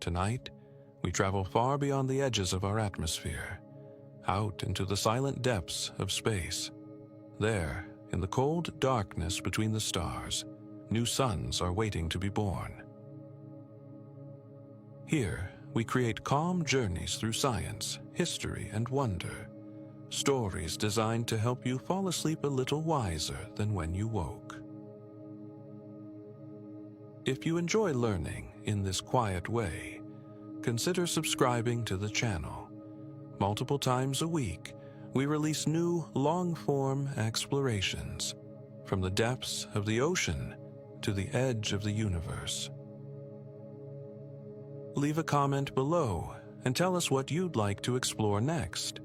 Tonight, we travel far beyond the edges of our atmosphere, out into the silent depths of space. There, in the cold darkness between the stars, new suns are waiting to be born. Here, we create calm journeys through science, history, and wonder, stories designed to help you fall asleep a little wiser than when you woke. If you enjoy learning in this quiet way, consider subscribing to the channel. Multiple times a week, we release new long-form explorations, from the depths of the ocean to the edge of the universe. Leave a comment below and tell us what you'd like to explore next.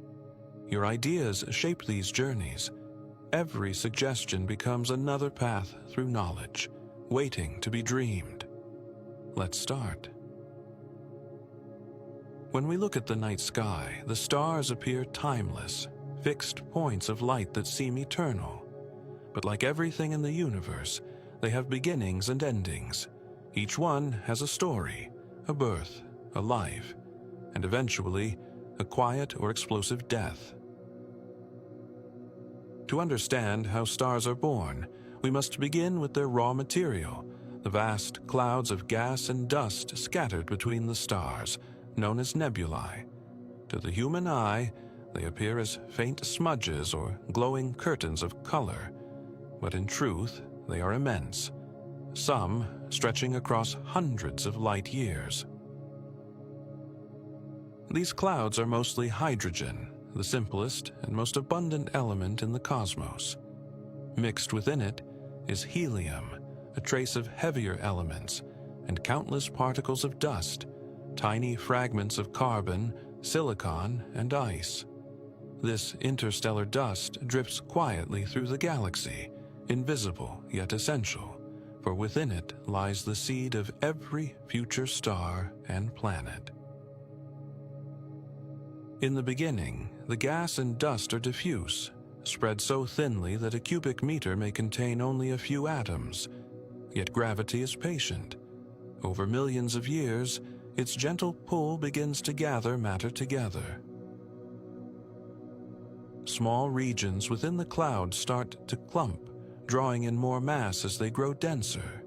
Your ideas shape these journeys. Every suggestion becomes another path through knowledge, waiting to be dreamed. Let's start. When we look at the night sky, the stars appear timeless, fixed points of light that seem eternal. But like everything in the universe, they have beginnings and endings. Each one has a story, a birth, a life, and eventually, a quiet or explosive death. To understand how stars are born, we must begin with their raw material, the vast clouds of gas and dust scattered between the stars, known as nebulae. To the human eye, they appear as faint smudges or glowing curtains of color, but in truth, they are immense, some stretching across hundreds of light years. These clouds are mostly hydrogen, the simplest and most abundant element in the cosmos. Mixed within it is helium, a trace of heavier elements, and countless particles of dust, tiny fragments of carbon, silicon, and ice. This interstellar dust drifts quietly through the galaxy, invisible yet essential, for within it lies the seed of every future star and planet. In the beginning, the gas and dust are diffuse, spread so thinly that a cubic meter may contain only a few atoms. Yet gravity is patient. Over millions of years, its gentle pull begins to gather matter together. Small regions within the cloud start to clump, drawing in more mass as they grow denser.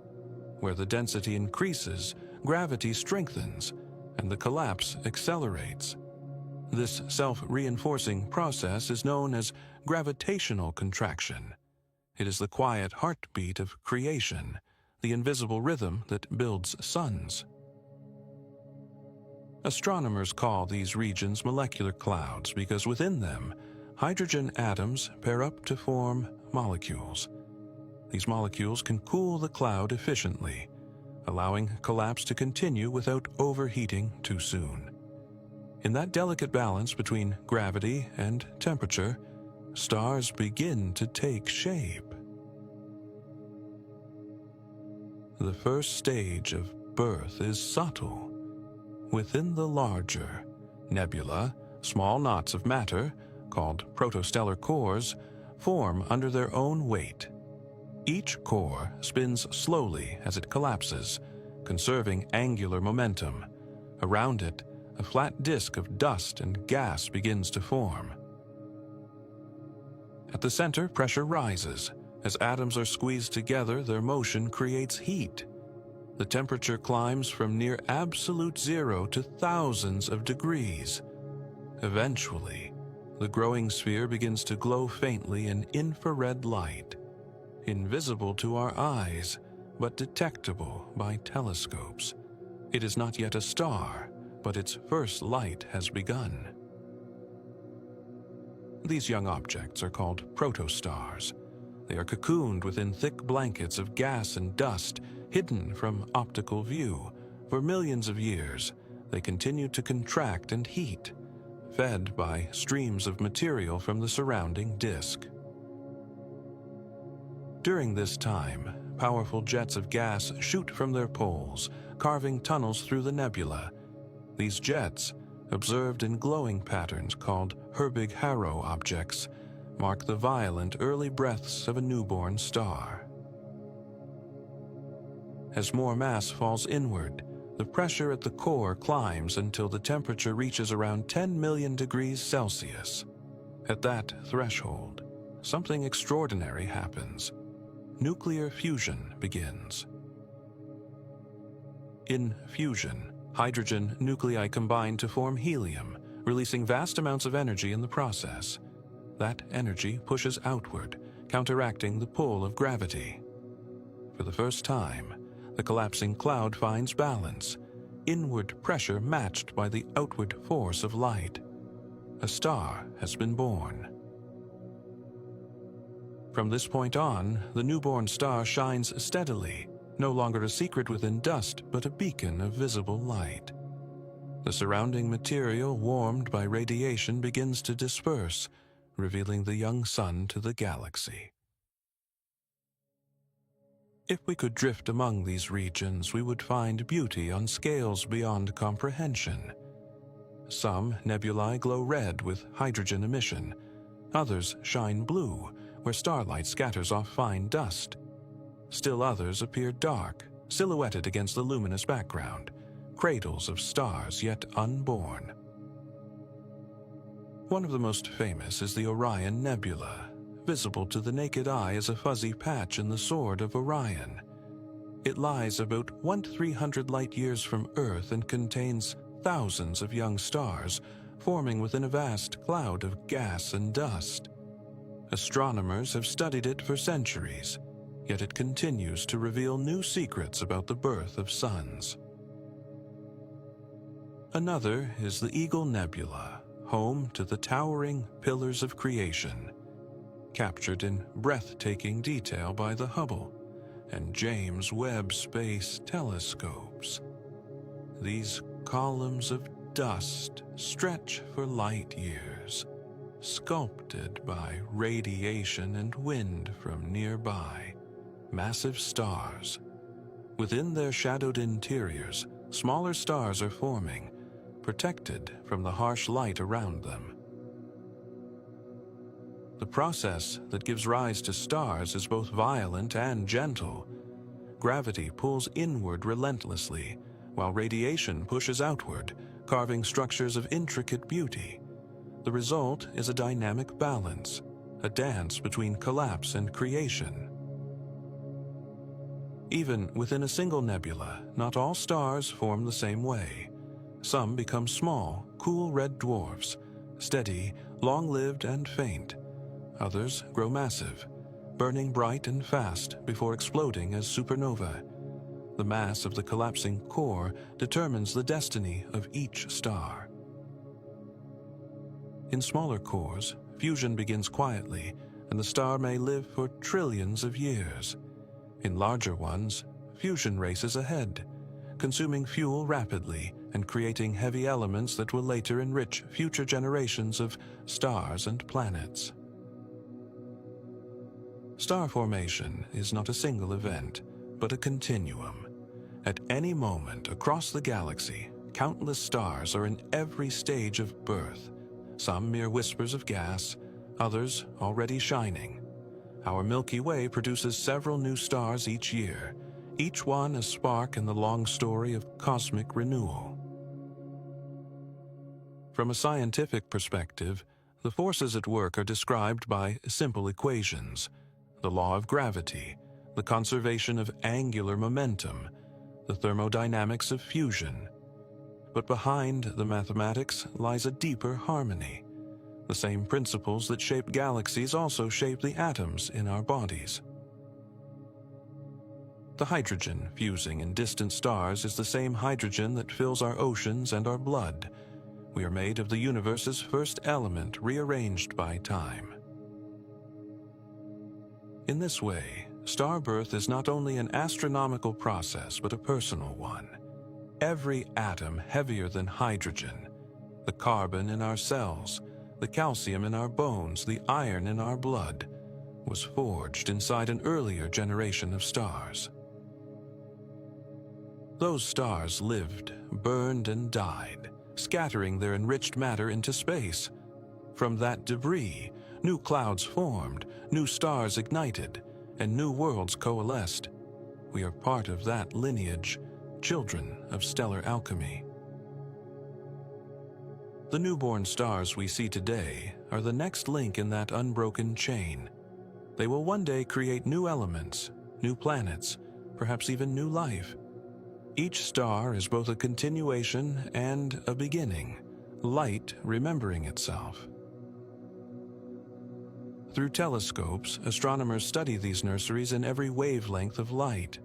Where the density increases, gravity strengthens, and the collapse accelerates. This self-reinforcing process is known as gravitational contraction. It is the quiet heartbeat of creation, the invisible rhythm that builds suns. Astronomers call these regions molecular clouds because within them, hydrogen atoms pair up to form molecules. These molecules can cool the cloud efficiently, allowing collapse to continue without overheating too soon. In that delicate balance between gravity and temperature, stars begin to take shape. The first stage of birth is subtle. Within the larger nebula, small knots of matter, called protostellar cores, form under their own weight. Each core spins slowly as it collapses, conserving angular momentum. Around it, a flat disk of dust and gas begins to form. At the center, pressure rises. As atoms are squeezed together, their motion creates heat. The temperature climbs from near absolute zero to thousands of degrees. Eventually, the growing sphere begins to glow faintly in infrared light, invisible to our eyes, but detectable by telescopes. It is not yet a star, but its first light has begun. These young objects are called protostars. They are cocooned within thick blankets of gas and dust, hidden from optical view. For millions of years, they continue to contract and heat, fed by streams of material from the surrounding disk. During this time, powerful jets of gas shoot from their poles, carving tunnels through the nebula. These jets, observed in glowing patterns called Herbig-Haro objects, mark the violent early breaths of a newborn star. As more mass falls inward, the pressure at the core climbs until the temperature reaches around 10 million degrees Celsius. At that threshold, something extraordinary happens. Nuclear fusion begins. In fusion, hydrogen nuclei combine to form helium, releasing vast amounts of energy in the process. That energy pushes outward, counteracting the pull of gravity. For the first time, the collapsing cloud finds balance, inward pressure matched by the outward force of light. A star has been born. From this point on, the newborn star shines steadily, no longer a secret within dust, but a beacon of visible light. The surrounding material, warmed by radiation, begins to disperse, revealing the young sun to the galaxy. If we could drift among these regions, we would find beauty on scales beyond comprehension. Some nebulae glow red with hydrogen emission. Others shine blue, where starlight scatters off fine dust. Still others appear dark, silhouetted against the luminous background, cradles of stars yet unborn. One of the most famous is the Orion Nebula, visible to the naked eye as a fuzzy patch in the sword of Orion. It lies about 1,300 light-years from Earth and contains thousands of young stars, forming within a vast cloud of gas and dust. Astronomers have studied it for centuries, yet it continues to reveal new secrets about the birth of suns. Another is the Eagle Nebula, home to the towering pillars of creation, captured in breathtaking detail by the Hubble and James Webb Space Telescopes. These columns of dust stretch for light years, sculpted by radiation and wind from nearby massive stars. Within their shadowed interiors, smaller stars are forming, protected from the harsh light around them. The process that gives rise to stars is both violent and gentle. Gravity pulls inward relentlessly, while radiation pushes outward, carving structures of intricate beauty. The result is a dynamic balance, a dance between collapse and creation. Even within a single nebula, not all stars form the same way. Some become small, cool red dwarfs, steady, long-lived and faint. Others grow massive, burning bright and fast before exploding as supernovae. The mass of the collapsing core determines the destiny of each star. In smaller cores, fusion begins quietly, and the star may live for trillions of years. In larger ones, fusion races ahead, consuming fuel rapidly and creating heavy elements that will later enrich future generations of stars and planets. Star formation is not a single event, but a continuum. At any moment across the galaxy, countless stars are in every stage of birth, some mere whispers of gas, others already shining. Our Milky Way produces several new stars each year, each one a spark in the long story of cosmic renewal. From a scientific perspective, the forces at work are described by simple equations: the law of gravity, the conservation of angular momentum, the thermodynamics of fusion. But behind the mathematics lies a deeper harmony. The same principles that shape galaxies also shape the atoms in our bodies. The hydrogen fusing in distant stars is the same hydrogen that fills our oceans and our blood. We are made of the universe's first element rearranged by time. In this way, star birth is not only an astronomical process but a personal one. Every atom heavier than hydrogen, the carbon in our cells, the calcium in our bones, the iron in our blood, was forged inside an earlier generation of stars. Those stars lived, burned, and died, scattering their enriched matter into space. From that debris, new clouds formed, new stars ignited, and new worlds coalesced. We are part of that lineage, children of stellar alchemy. The newborn stars we see today are the next link in that unbroken chain. They will one day create new elements, new planets, perhaps even new life. Each star is both a continuation and a beginning, light remembering itself. Through telescopes, astronomers study these nurseries in every wavelength of light.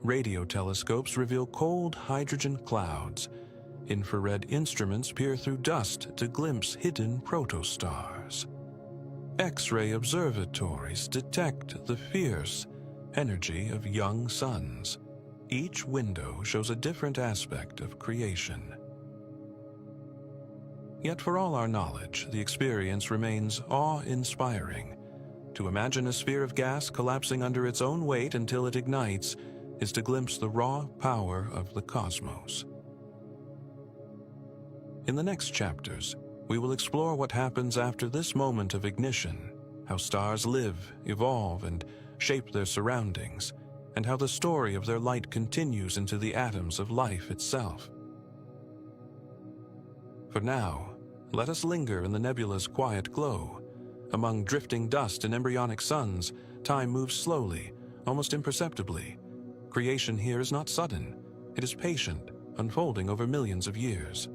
Radio telescopes reveal cold hydrogen clouds. Infrared instruments peer through dust to glimpse hidden protostars. X-ray observatories detect the fierce energy of young suns. Each window shows a different aspect of creation. Yet for all our knowledge, the experience remains awe-inspiring. To imagine a sphere of gas collapsing under its own weight until it ignites is to glimpse the raw power of the cosmos. In the next chapters, we will explore what happens after this moment of ignition, how stars live, evolve, and shape their surroundings, and how the story of their light continues into the atoms of life itself. For now, let us linger in the nebula's quiet glow. Among drifting dust and embryonic suns, time moves slowly, almost imperceptibly. Creation here is not sudden. It is patient, unfolding over millions of years.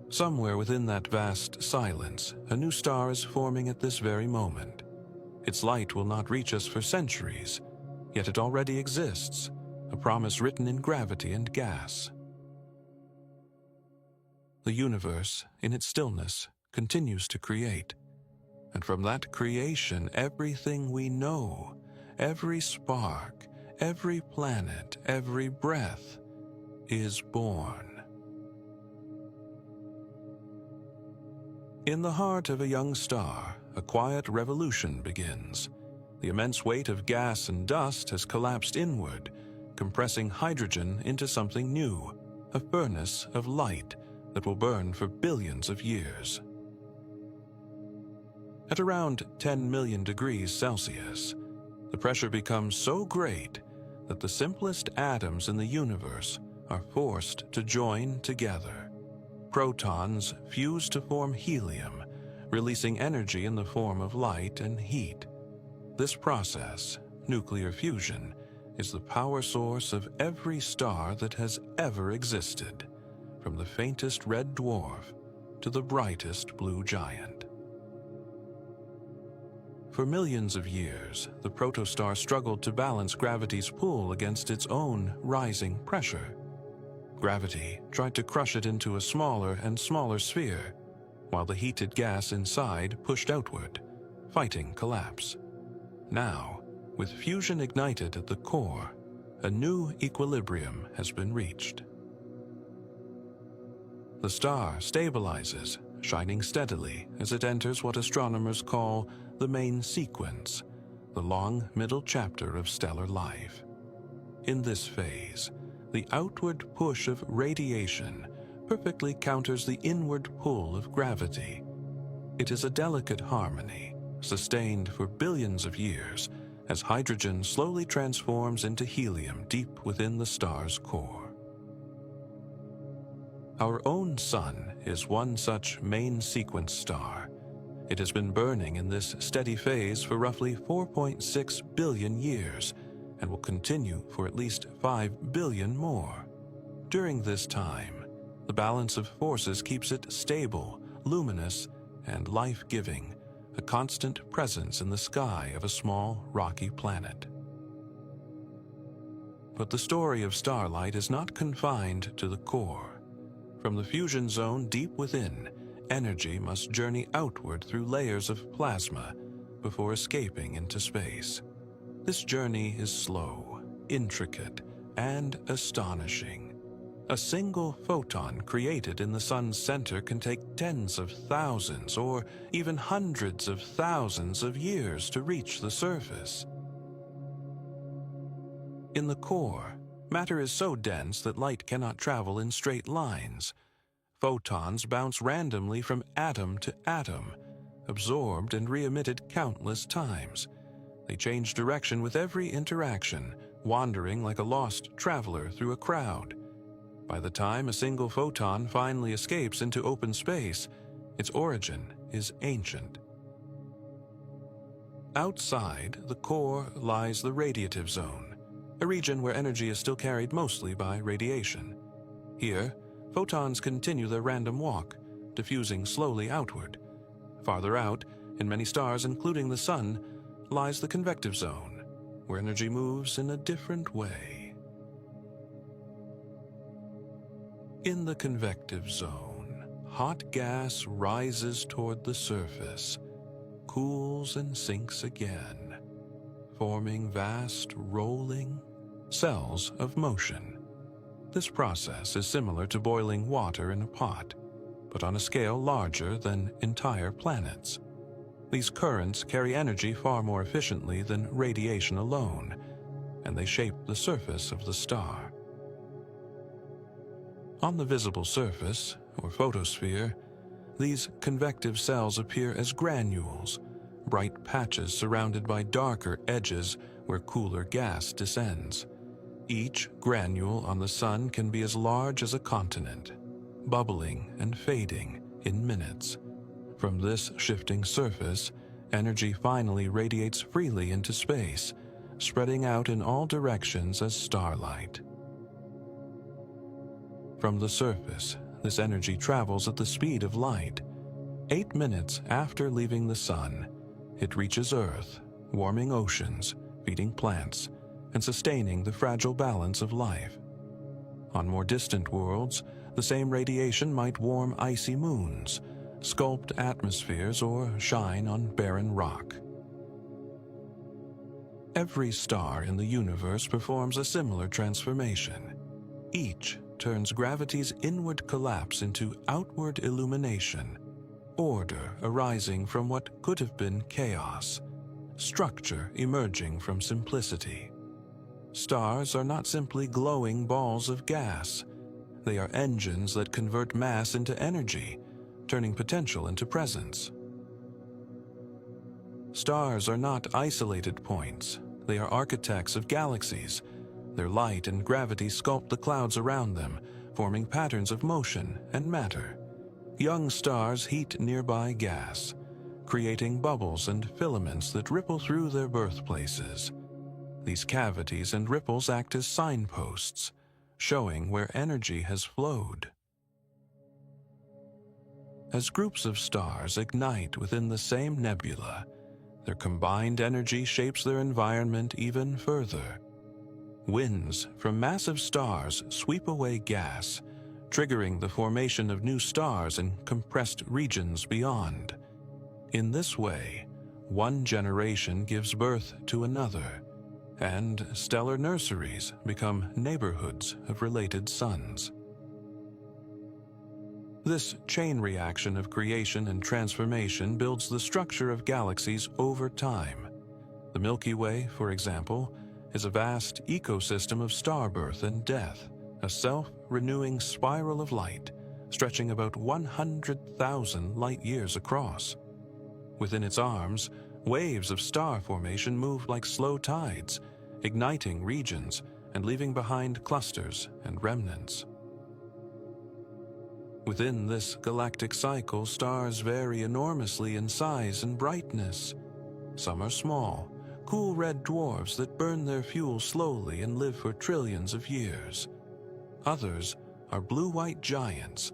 Somewhere within that vast silence, a new star is forming at this very moment. Its light will not reach us for centuries, yet it already exists, a promise written in gravity and gas. The universe, in its stillness, continues to create. And from that creation, everything we know, every spark, every planet, every breath, is born. In the heart of a young star, a quiet revolution begins. The immense weight of gas and dust has collapsed inward, compressing hydrogen into something new, a furnace of light that will burn for billions of years. At around 10 million degrees Celsius, the pressure becomes so great that the simplest atoms in the universe are forced to join together. Protons fuse to form helium, releasing energy in the form of light and heat. This process, nuclear fusion, is the power source of every star that has ever existed, from the faintest red dwarf to the brightest blue giant. For millions of years, the protostar struggled to balance gravity's pull against its own rising pressure. Gravity tried to crush it into a smaller and smaller sphere, while the heated gas inside pushed outward, fighting collapse. Now, with fusion ignited at the core, a new equilibrium has been reached. The star stabilizes, shining steadily as it enters what astronomers call the main sequence, the long middle chapter of stellar life. In this phase, the outward push of radiation perfectly counters the inward pull of gravity. It is a delicate harmony, sustained for billions of years, as hydrogen slowly transforms into helium deep within the star's core. Our own Sun is one such main sequence star. It has been burning in this steady phase for roughly 4.6 billion years, and will continue for at least 5 billion more. During this time, the balance of forces keeps it stable, luminous, and life-giving, a constant presence in the sky of a small, rocky planet. But the story of starlight is not confined to the core. From the fusion zone deep within, energy must journey outward through layers of plasma before escaping into space. This journey is slow, intricate, and astonishing. A single photon created in the sun's center can take tens of thousands or even hundreds of thousands of years to reach the surface. In the core, matter is so dense that light cannot travel in straight lines. Photons bounce randomly from atom to atom, absorbed and re-emitted countless times. They change direction with every interaction, wandering like a lost traveler through a crowd. By the time a single photon finally escapes into open space, its origin is ancient. Outside the core lies the radiative zone, a region where energy is still carried mostly by radiation. Here, photons continue their random walk, diffusing slowly outward. Farther out, in many stars including the Sun, lies the convective zone, where energy moves in a different way. In the convective zone, hot gas rises toward the surface, cools and sinks again, forming vast rolling cells of motion. This process is similar to boiling water in a pot, but on a scale larger than entire planets. These currents carry energy far more efficiently than radiation alone, and they shape the surface of the star. On the visible surface, or photosphere, these convective cells appear as granules, bright patches surrounded by darker edges where cooler gas descends. Each granule on the Sun can be as large as a continent, bubbling and fading in minutes. From this shifting surface, energy finally radiates freely into space, spreading out in all directions as starlight. From the surface, this energy travels at the speed of light. 8 minutes after leaving the Sun, it reaches Earth, warming oceans, feeding plants, and sustaining the fragile balance of life. On more distant worlds, the same radiation might warm icy moons, sculpt atmospheres, or shine on barren rock. Every star in the universe performs a similar transformation. Each turns gravity's inward collapse into outward illumination, order arising from what could have been chaos, structure emerging from simplicity. Stars are not simply glowing balls of gas. They are engines that convert mass into energy, turning potential into presence. Stars are not isolated points. They are architects of galaxies. Their light and gravity sculpt the clouds around them, forming patterns of motion and matter. Young stars heat nearby gas, creating bubbles and filaments that ripple through their birthplaces. These cavities and ripples act as signposts, showing where energy has flowed. As groups of stars ignite within the same nebula, their combined energy shapes their environment even further. Winds from massive stars sweep away gas, triggering the formation of new stars in compressed regions beyond. In this way, one generation gives birth to another, and stellar nurseries become neighborhoods of related suns. This chain reaction of creation and transformation builds the structure of galaxies over time. The Milky Way, for example, is a vast ecosystem of star birth and death, a self-renewing spiral of light stretching about 100,000 light-years across. Within its arms, waves of star formation move like slow tides, igniting regions and leaving behind clusters and remnants. Within this galactic cycle, stars vary enormously in size and brightness. Some are small, cool red dwarfs that burn their fuel slowly and live for trillions of years. Others are blue-white giants,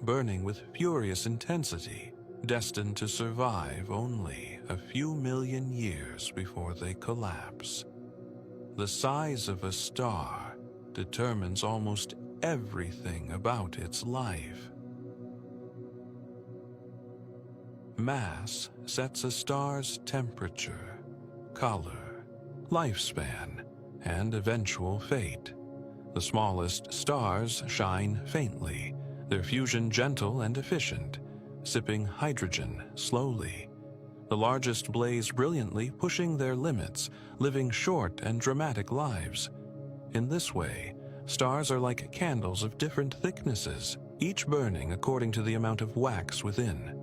burning with furious intensity, destined to survive only a few million years before they collapse. The size of a star determines almost everything about its life. Mass sets a star's temperature, color, lifespan, and eventual fate. The smallest stars shine faintly, their fusion gentle and efficient, sipping hydrogen slowly. The largest blaze brilliantly, pushing their limits, living short and dramatic lives. In this way, stars are like candles of different thicknesses, each burning according to the amount of wax within.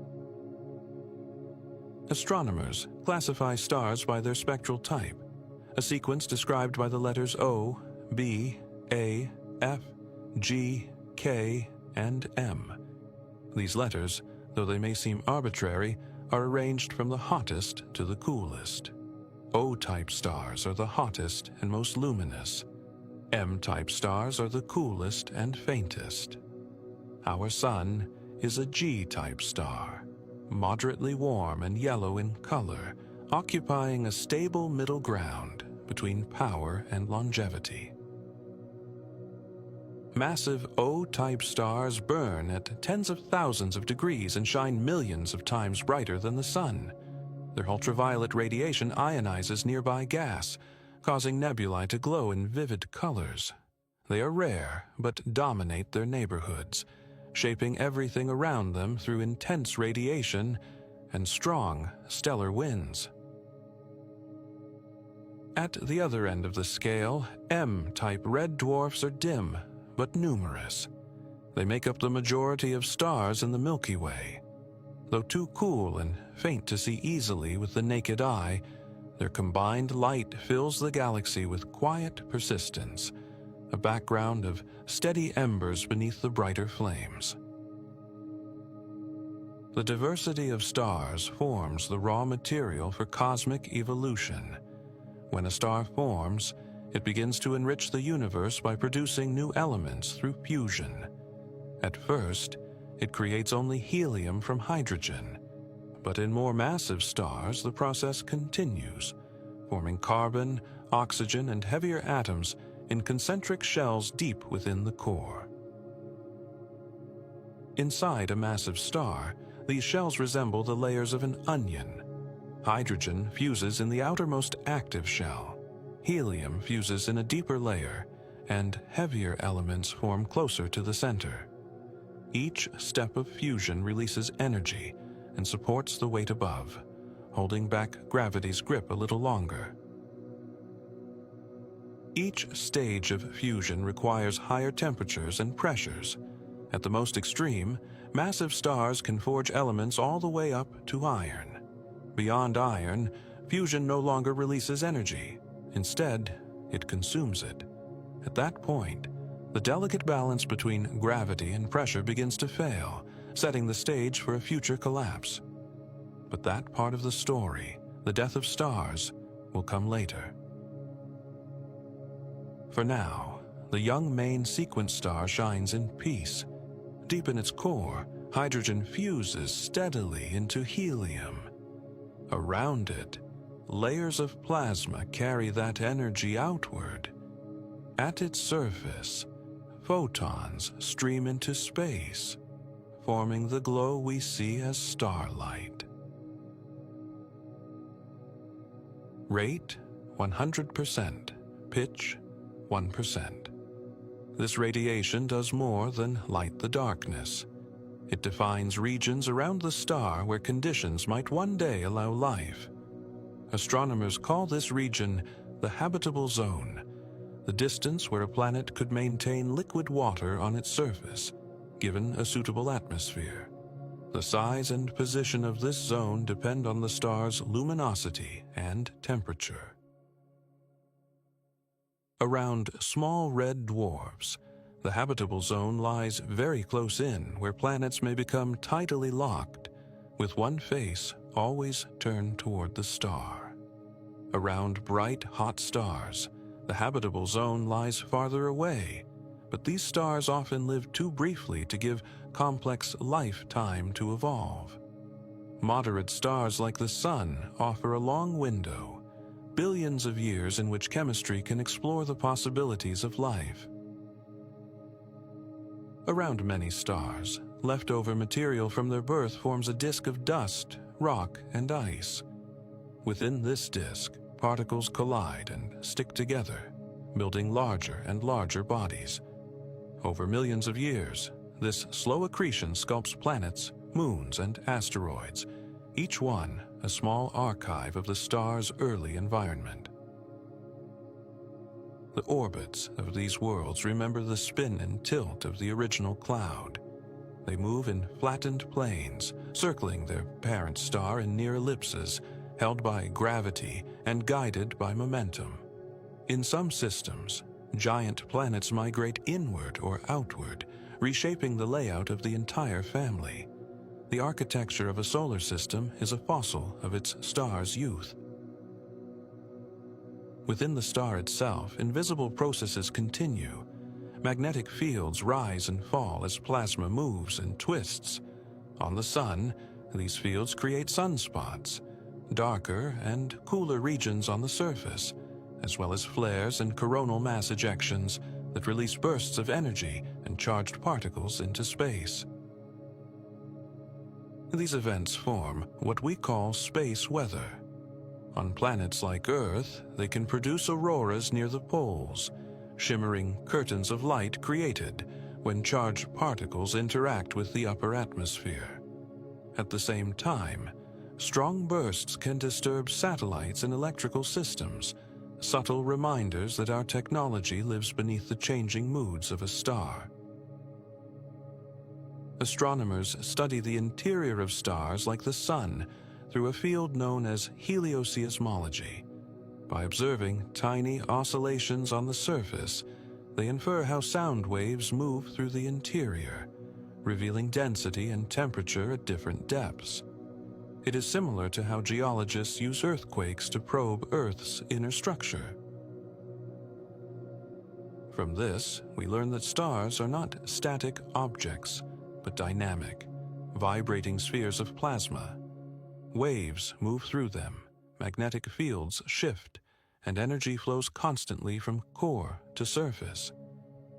Astronomers classify stars by their spectral type. a sequence described by the letters O, B, A, F, G, K, and M. These letters, though they may seem arbitrary, are arranged from the hottest to the coolest. O-type stars are the hottest and most luminous. M-type stars are the coolest and faintest. Our Sun is a G-type star, moderately warm and yellow in color, occupying a stable middle ground between power and longevity. Massive O-type stars burn at tens of thousands of degrees and shine millions of times brighter than the Sun. Their ultraviolet radiation ionizes nearby gas, causing nebulae to glow in vivid colors. They are rare, but dominate their neighborhoods, shaping everything around them through intense radiation and strong stellar winds. At the other end of the scale, M-type red dwarfs are dim, but numerous. They make up the majority of stars in the Milky Way. Though too cool and faint to see easily with the naked eye, their combined light fills the galaxy with quiet persistence, a background of steady embers beneath the brighter flames. The diversity of stars forms the raw material for cosmic evolution. When a star forms, it begins to enrich the universe by producing new elements through fusion. At first, it creates only helium from hydrogen, but in more massive stars the process continues, forming carbon, oxygen, and heavier atoms in concentric shells deep within the core. Inside a massive star, these shells resemble the layers of an onion. Hydrogen fuses in the outermost active shell. Helium fuses in a deeper layer, and heavier elements form closer to the center. Each step of fusion releases energy and supports the weight above, holding back gravity's grip a little longer. Each stage of fusion requires higher temperatures and pressures. At the most extreme, massive stars can forge elements all the way up to iron. Beyond iron, fusion no longer releases energy. Instead, it consumes it. At that point, the delicate balance between gravity and pressure begins to fail, setting the stage for a future collapse. But that part of the story, the death of stars, will come later. For now, the young main sequence star shines in peace. Deep in its core, hydrogen fuses steadily into helium. Around it, layers of plasma carry that energy outward. At its surface, photons stream into space, forming the glow we see as starlight. Rate 100%, pitch 1%. This radiation does more than light the darkness. It defines regions around the star where conditions might one day allow life. Astronomers call this region the habitable zone, the distance where a planet could maintain liquid water on its surface, given a suitable atmosphere. The size and position of this zone depend on the star's luminosity and temperature. Around small red dwarfs, the habitable zone lies very close in, where planets may become tidally locked, with one face always turned toward the star. Around bright, hot stars, the habitable zone lies farther away, but these stars often live too briefly to give complex life time to evolve. Moderate stars like the Sun offer a long window, billions of years in which chemistry can explore the possibilities of life. Around many stars, leftover material from their birth forms a disk of dust, rock, and ice. Within this disk, particles collide and stick together, building larger and larger bodies. Over millions of years, this slow accretion sculpts planets, moons, and asteroids, each one a small archive of the star's early environment. The orbits of these worlds remember the spin and tilt of the original cloud. They move in flattened planes, circling their parent star in near ellipses, held by gravity and guided by momentum. In some systems, giant planets migrate inward or outward, reshaping the layout of the entire family. The architecture of a solar system is a fossil of its star's youth. Within the star itself, invisible processes continue. Magnetic fields rise and fall as plasma moves and twists. On the Sun, these fields create sunspots, darker and cooler regions on the surface, as well as flares and coronal mass ejections that release bursts of energy and charged particles into space. These events form what we call space weather. On planets like Earth, they can produce auroras near the poles, shimmering curtains of light created when charged particles interact with the upper atmosphere. At the same time, strong bursts can disturb satellites and electrical systems, subtle reminders that our technology lives beneath the changing moods of a star. Astronomers study the interior of stars like the Sun through a field known as helioseismology. By observing tiny oscillations on the surface, they infer how sound waves move through the interior, revealing density and temperature at different depths. It is similar to how geologists use earthquakes to probe Earth's inner structure. From this, we learn that stars are not static objects, but dynamic, vibrating spheres of plasma. Waves move through them, magnetic fields shift, and energy flows constantly from core to surface.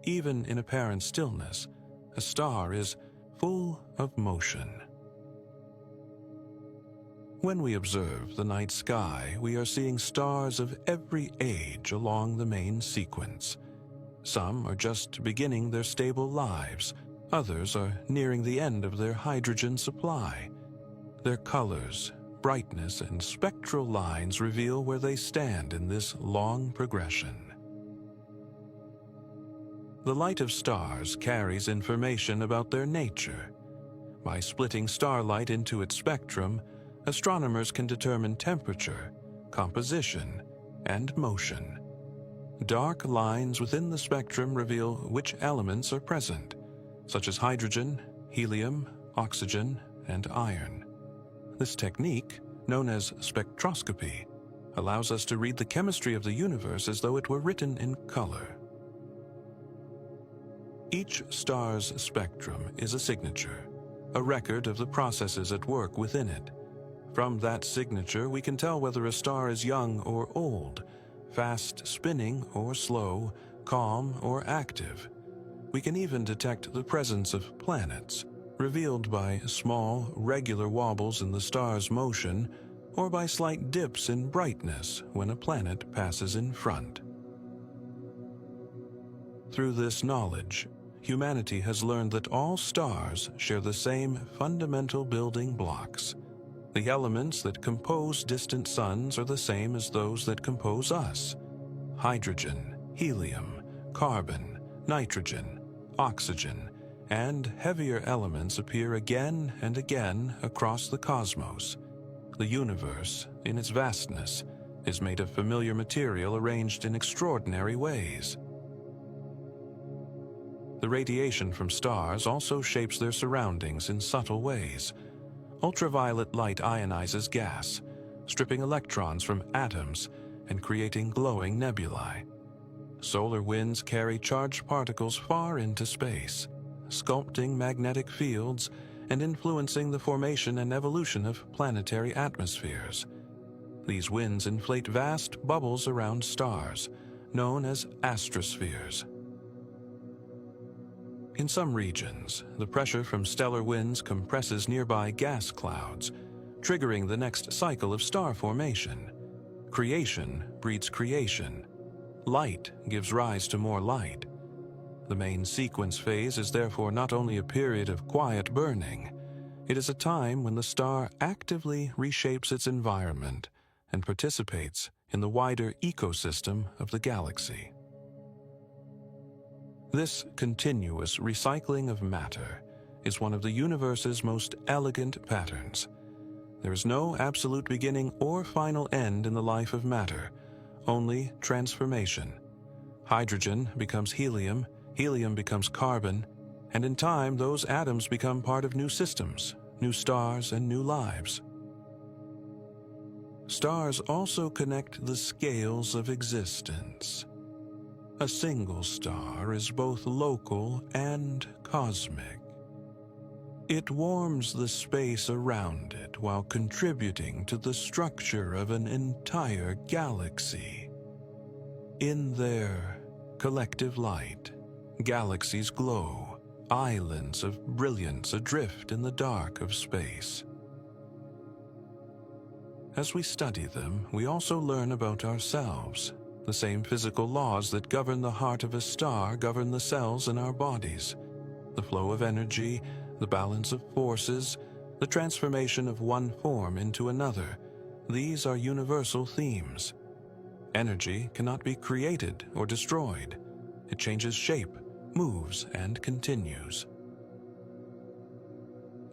Even in apparent stillness, a star is full of motion. When we observe the night sky, we are seeing stars of every age along the main sequence. Some are just beginning their stable lives, others are nearing the end of their hydrogen supply. Their colors, brightness, and spectral lines reveal where they stand in this long progression. The light of stars carries information about their nature. By splitting starlight into its spectrum, astronomers can determine temperature, composition, and motion. Dark lines within the spectrum reveal which elements are present, such as hydrogen, helium, oxygen, and iron. This technique, known as spectroscopy, allows us to read the chemistry of the universe as though it were written in color. Each star's spectrum is a signature, a record of the processes at work within it. From that signature, we can tell whether a star is young or old, fast spinning or slow, calm or active. We can even detect the presence of planets, revealed by small, regular wobbles in the star's motion or by slight dips in brightness when a planet passes in front. Through this knowledge, humanity has learned that all stars share the same fundamental building blocks. The elements that compose distant suns are the same as those that compose us: hydrogen, helium, carbon, nitrogen, oxygen, and heavier elements appear again and again across the cosmos. The universe, in its vastness, is made of familiar material arranged in extraordinary ways. The radiation from stars also shapes their surroundings in subtle ways. Ultraviolet light ionizes gas, stripping electrons from atoms and creating glowing nebulae. Solar winds carry charged particles far into space, sculpting magnetic fields and influencing the formation and evolution of planetary atmospheres. These winds inflate vast bubbles around stars, known as astrospheres. In some regions, the pressure from stellar winds compresses nearby gas clouds, triggering the next cycle of star formation. Creation breeds creation. Light gives rise to more light. The main sequence phase is therefore not only a period of quiet burning, it is a time when the star actively reshapes its environment and participates in the wider ecosystem of the galaxy. This continuous recycling of matter is one of the universe's most elegant patterns. There is no absolute beginning or final end in the life of matter, only transformation. Hydrogen becomes helium, helium becomes carbon, and in time those atoms become part of new systems, new stars, and new lives. Stars also connect the scales of existence. A single star is both local and cosmic. It warms the space around it while contributing to the structure of an entire galaxy. In their collective light, galaxies glow, islands of brilliance adrift in the dark of space. As we study them, we also learn about ourselves. The same physical laws that govern the heart of a star govern the cells in our bodies. The flow of energy, the balance of forces, the transformation of one form into another, these are universal themes. Energy cannot be created or destroyed. It changes shape, moves, and continues.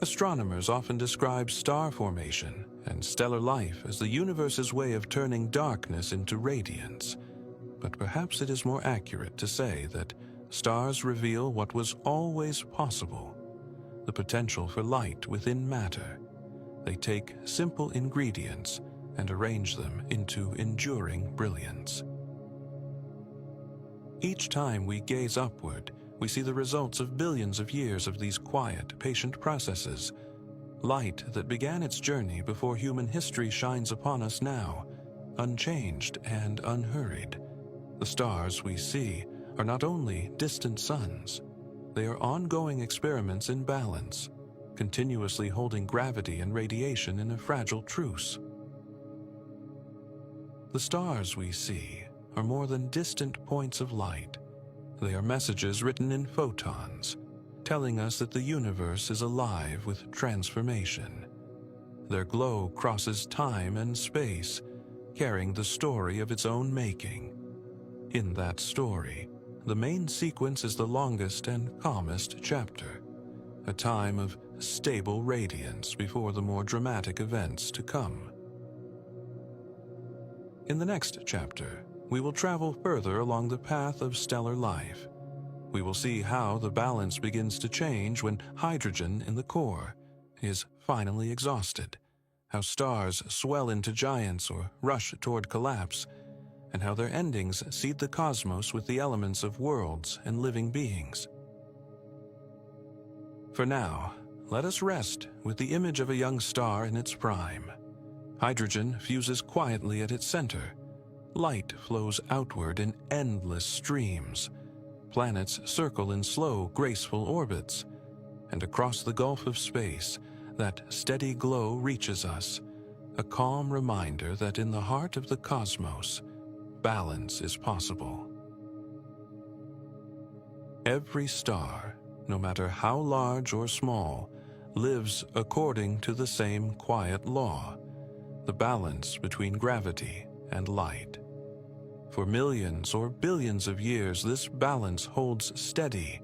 Astronomers often describe star formation and stellar life as the universe's way of turning darkness into radiance. But perhaps it is more accurate to say that stars reveal what was always possible, the potential for light within matter. They take simple ingredients and arrange them into enduring brilliance. Each time we gaze upward, we see the results of billions of years of these quiet, patient processes. Light that began its journey before human history shines upon us now, unchanged and unhurried. The stars we see are not only distant suns, they are ongoing experiments in balance, continuously holding gravity and radiation in a fragile truce. The stars we see are more than distant points of light. They are messages written in photons, telling us that the universe is alive with transformation. Their glow crosses time and space, carrying the story of its own making. In that story, the main sequence is the longest and calmest chapter, a time of stable radiance before the more dramatic events to come. In the next chapter, we will travel further along the path of stellar life. We will see how the balance begins to change when hydrogen in the core is finally exhausted, how stars swell into giants or rush toward collapse, and how their endings seed the cosmos with the elements of worlds and living beings. For now, let us rest with the image of a young star in its prime. Hydrogen fuses quietly at its center. Light flows outward in endless streams. Planets circle in slow, graceful orbits. And across the gulf of space, that steady glow reaches us, a calm reminder that in the heart of the cosmos, balance is possible. Every star, no matter how large or small, lives according to the same quiet law, the balance between gravity and light. For millions or billions of years, this balance holds steady,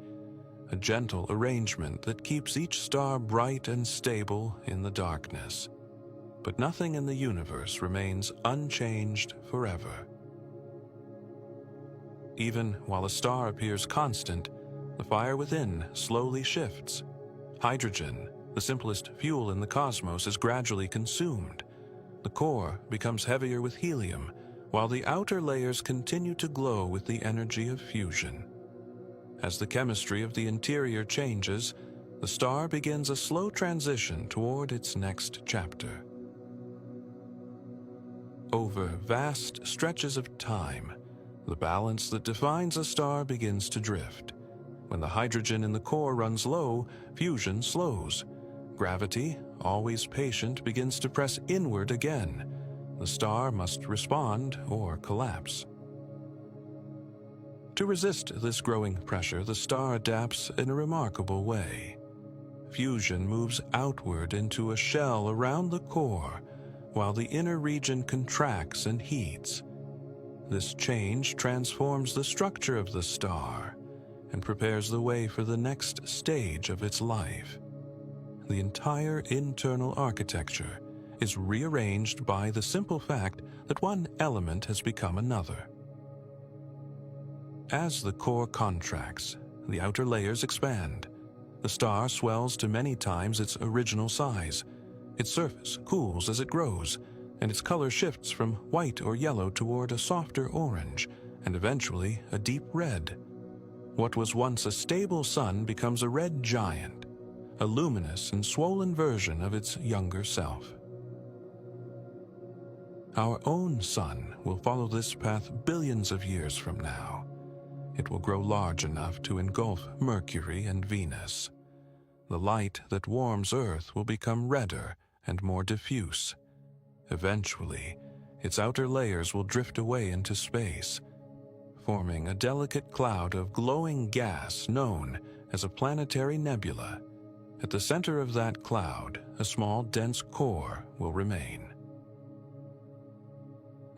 a gentle arrangement that keeps each star bright and stable in the darkness. But nothing in the universe remains unchanged forever. Even while a star appears constant, the fire within slowly shifts. Hydrogen, the simplest fuel in the cosmos, is gradually consumed. The core becomes heavier with helium, while the outer layers continue to glow with the energy of fusion. As the chemistry of the interior changes, the star begins a slow transition toward its next chapter. Over vast stretches of time, the balance that defines a star begins to drift. When the hydrogen in the core runs low, fusion slows. Gravity, always patient, begins to press inward again. The star must respond or collapse. To resist this growing pressure, the star adapts in a remarkable way. Fusion moves outward into a shell around the core, while the inner region contracts and heats. This change transforms the structure of the star and prepares the way for the next stage of its life. The entire internal architecture, is rearranged by the simple fact that one element has become another. As the core contracts, the outer layers expand. The star swells to many times its original size. Its surface cools as it grows, and its color shifts from white or yellow toward a softer orange, and eventually a deep red. What was once a stable sun becomes a red giant, a luminous and swollen version of its younger self. Our own sun will follow this path billions of years from now. It will grow large enough to engulf Mercury and Venus. The light that warms Earth will become redder and more diffuse. Eventually, its outer layers will drift away into space, forming a delicate cloud of glowing gas known as a planetary nebula. At the center of that cloud, a small, dense core will remain.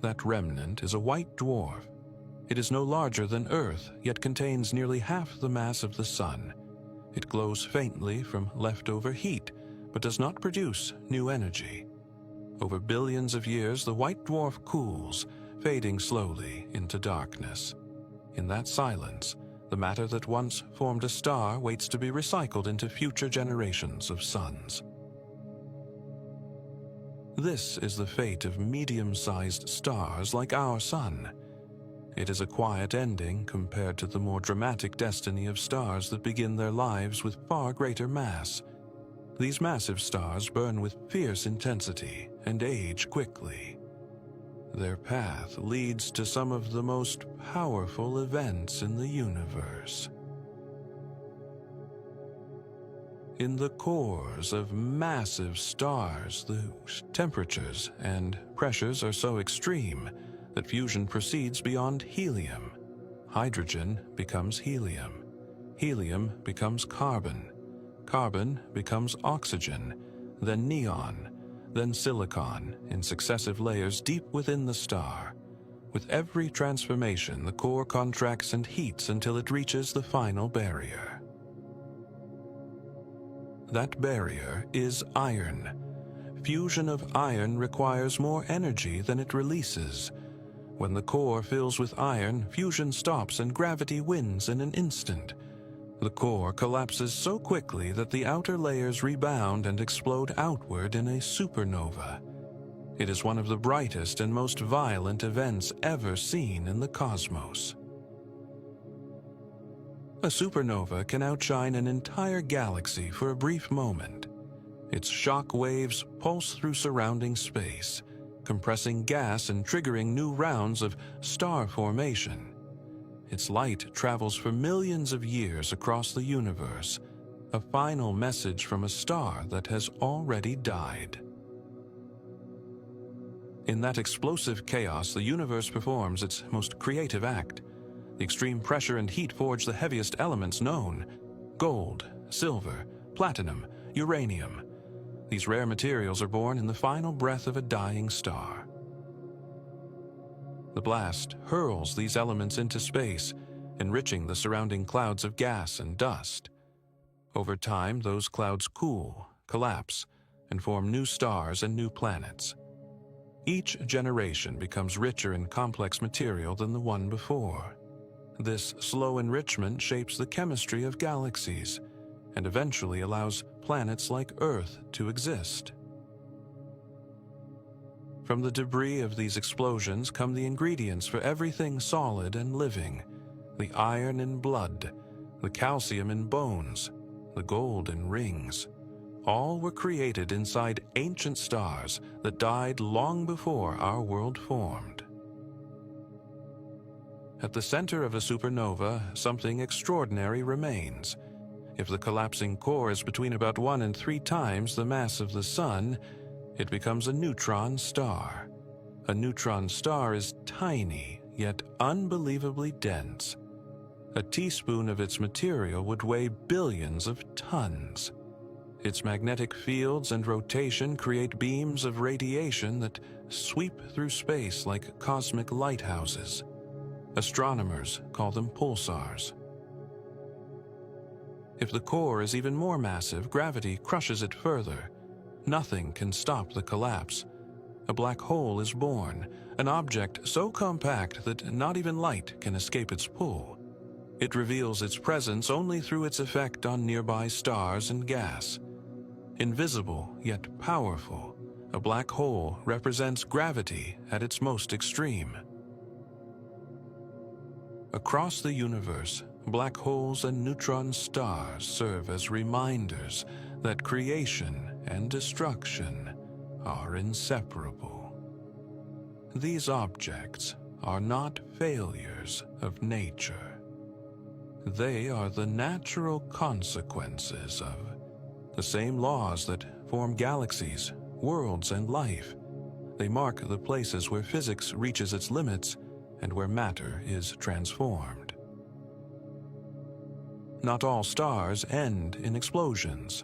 That remnant is a white dwarf. It is no larger than Earth, yet contains nearly half the mass of the Sun. It glows faintly from leftover heat, but does not produce new energy. Over billions of years, the white dwarf cools, fading slowly into darkness. In that silence, the matter that once formed a star waits to be recycled into future generations of suns. This is the fate of medium-sized stars like our Sun. It is a quiet ending compared to the more dramatic destiny of stars that begin their lives with far greater mass. These massive stars burn with fierce intensity and age quickly. Their path leads to some of the most powerful events in the universe. In the cores of massive stars, the temperatures and pressures are so extreme that fusion proceeds beyond helium. Hydrogen becomes helium. Helium becomes carbon. Carbon becomes oxygen, then neon, then silicon in successive layers deep within the star. With every transformation, the core contracts and heats until it reaches the final barrier. That barrier is iron. Fusion of iron requires more energy than it releases. When the core fills with iron, fusion stops and gravity wins in an instant. The core collapses so quickly that the outer layers rebound and explode outward in a supernova. It is one of the brightest and most violent events ever seen in the cosmos. A supernova can outshine an entire galaxy for a brief moment. Its shock waves pulse through surrounding space, compressing gas and triggering new rounds of star formation. Its light travels for millions of years across the universe, a final message from a star that has already died. In that explosive chaos, the universe performs its most creative act. The extreme pressure and heat forge the heaviest elements known: gold, silver, platinum, uranium. These rare materials are born in the final breath of a dying star. The blast hurls these elements into space, enriching the surrounding clouds of gas and dust. Over time, those clouds cool, collapse, and form new stars and new planets. Each generation becomes richer in complex material than the one before. This slow enrichment shapes the chemistry of galaxies and eventually allows planets like Earth to exist. From the debris of these explosions come the ingredients for everything solid and living: the iron in blood, the calcium in bones, the gold in rings. All were created inside ancient stars that died long before our world formed. At the center of a supernova, something extraordinary remains. If the collapsing core is between about 1 and 3 times the mass of the Sun, it becomes a neutron star. A neutron star is tiny, yet unbelievably dense. A teaspoon of its material would weigh billions of tons. Its magnetic fields and rotation create beams of radiation that sweep through space like cosmic lighthouses. Astronomers call them pulsars. If the core is even more massive, gravity crushes it further. Nothing can stop the collapse. A black hole is born, an object so compact that not even light can escape its pull. It reveals its presence only through its effect on nearby stars and gas. Invisible yet powerful, a black hole represents gravity at its most extreme. Across the universe, black holes and neutron stars serve as reminders that creation and destruction are inseparable. These objects are not failures of nature. They are the natural consequences of the same laws that form galaxies, worlds, and life. They mark the places where physics reaches its limits and where matter is transformed. Not all stars end in explosions.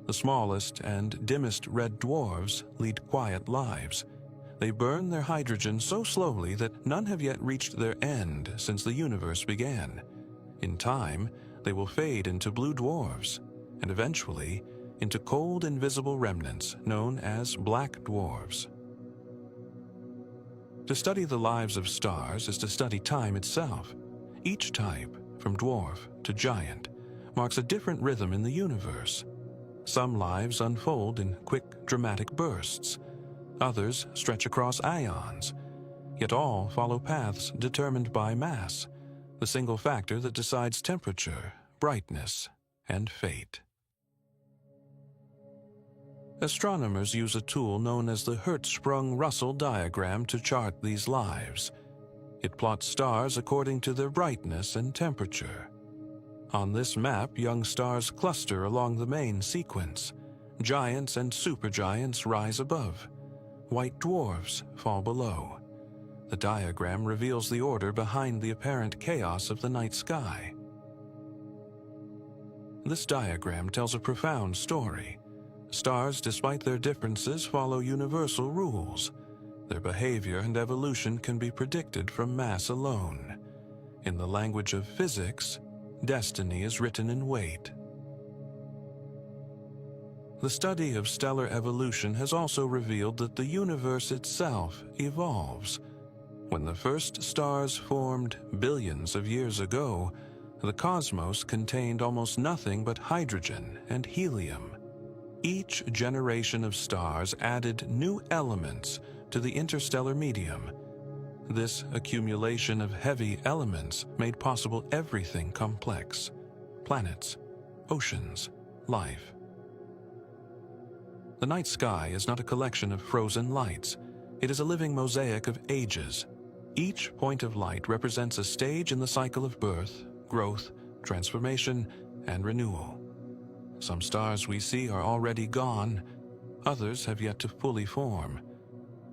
The smallest and dimmest red dwarfs lead quiet lives. They burn their hydrogen so slowly that none have yet reached their end since the universe began. In time, they will fade into blue dwarfs, and eventually into cold, invisible remnants known as black dwarfs. To study the lives of stars is to study time itself. Each type, from dwarf to giant, marks a different rhythm in the universe. Some lives unfold in quick, dramatic bursts. Others stretch across ions. Yet all follow paths determined by mass, the single factor that decides temperature, brightness, and fate. Astronomers use a tool known as the Hertzsprung-Russell diagram to chart these lives. It plots stars according to their brightness and temperature. On this map, young stars cluster along the main sequence. Giants and supergiants rise above. White dwarfs fall below. The diagram reveals the order behind the apparent chaos of the night sky. This diagram tells a profound story. Stars, despite their differences, follow universal rules. Their behavior and evolution can be predicted from mass alone. In the language of physics, destiny is written in weight. The study of stellar evolution has also revealed that the universe itself evolves. When the first stars formed billions of years ago, the cosmos contained almost nothing but hydrogen and helium. Each generation of stars added new elements to the interstellar medium. This accumulation of heavy elements made possible everything complex: planets, oceans, life. The night sky is not a collection of frozen lights. It is a living mosaic of ages. Each point of light represents a stage in the cycle of birth, growth, transformation, and renewal. Some stars we see are already gone. Others have yet to fully form.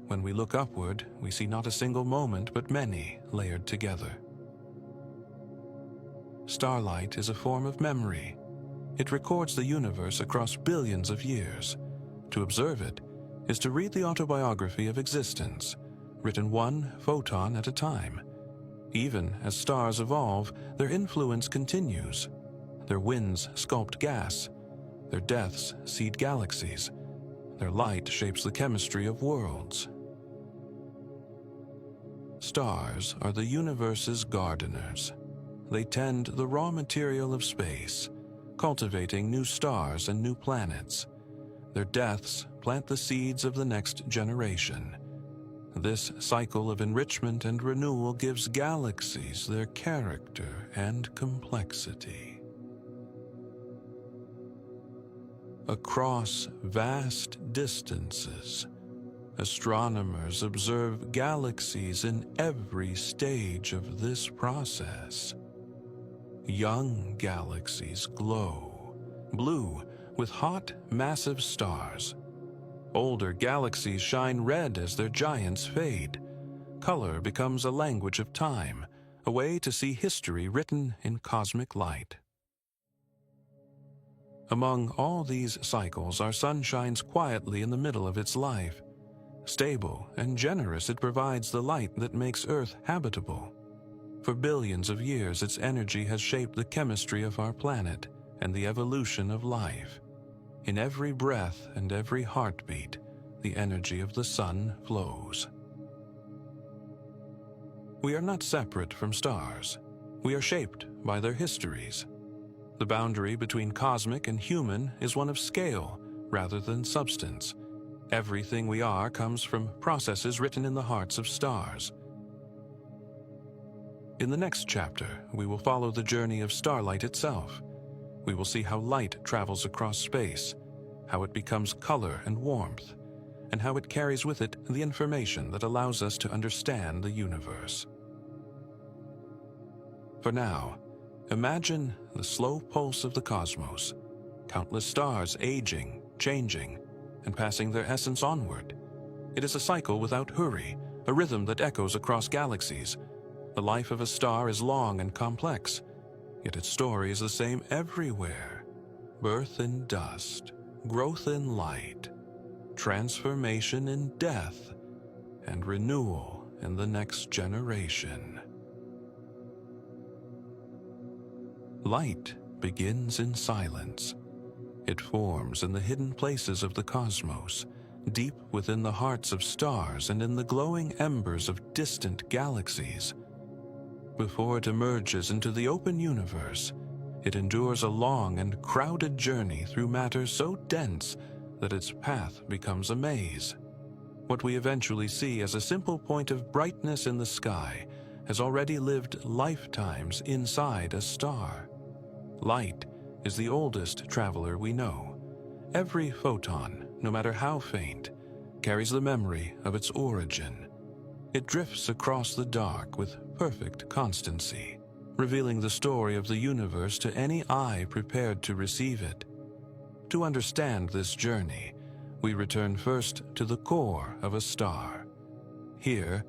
When we look upward, we see not a single moment, but many layered together. Starlight is a form of memory. It records the universe across billions of years. To observe it is to read the autobiography of existence, written one photon at a time. Even as stars evolve, their influence continues. Their winds sculpt gas. Their deaths seed galaxies. Their light shapes the chemistry of worlds. Stars are the universe's gardeners. They tend the raw material of space, cultivating new stars and new planets. Their deaths plant the seeds of the next generation. This cycle of enrichment and renewal gives galaxies their character and complexity. Across vast distances, astronomers observe galaxies in every stage of this process. Young galaxies glow, blue with hot, massive stars. Older galaxies shine red as their giants fade. Color becomes a language of time, a way to see history written in cosmic light. Among all these cycles, our sun shines quietly in the middle of its life. Stable and generous, it provides the light that makes Earth habitable. For billions of years, its energy has shaped the chemistry of our planet and the evolution of life. In every breath and every heartbeat, the energy of the sun flows. We are not separate from stars. We are shaped by their histories. The boundary between cosmic and human is one of scale rather than substance. Everything we are comes from processes written in the hearts of stars. In the next chapter, we will follow the journey of starlight itself. We will see how light travels across space, how it becomes color and warmth, and how it carries with it the information that allows us to understand the universe. For now, imagine the slow pulse of the cosmos, countless stars aging, changing, and passing their essence onward. It is a cycle without hurry, a rhythm that echoes across galaxies. The life of a star is long and complex, yet its story is the same everywhere. Birth in dust, growth in light, transformation in death, and renewal in the next generation. Light begins in silence. It forms in the hidden places of the cosmos, deep within the hearts of stars and in the glowing embers of distant galaxies. Before it emerges into the open universe, it endures a long and crowded journey through matter so dense that its path becomes a maze. What we eventually see as a simple point of brightness in the sky has already lived lifetimes inside a star. Light is the oldest traveler we know. Every photon, no matter how faint, carries the memory of its origin. It drifts across the dark with perfect constancy, revealing the story of the universe to any eye prepared to receive it. To understand this journey, we return first to the core of a star. Here,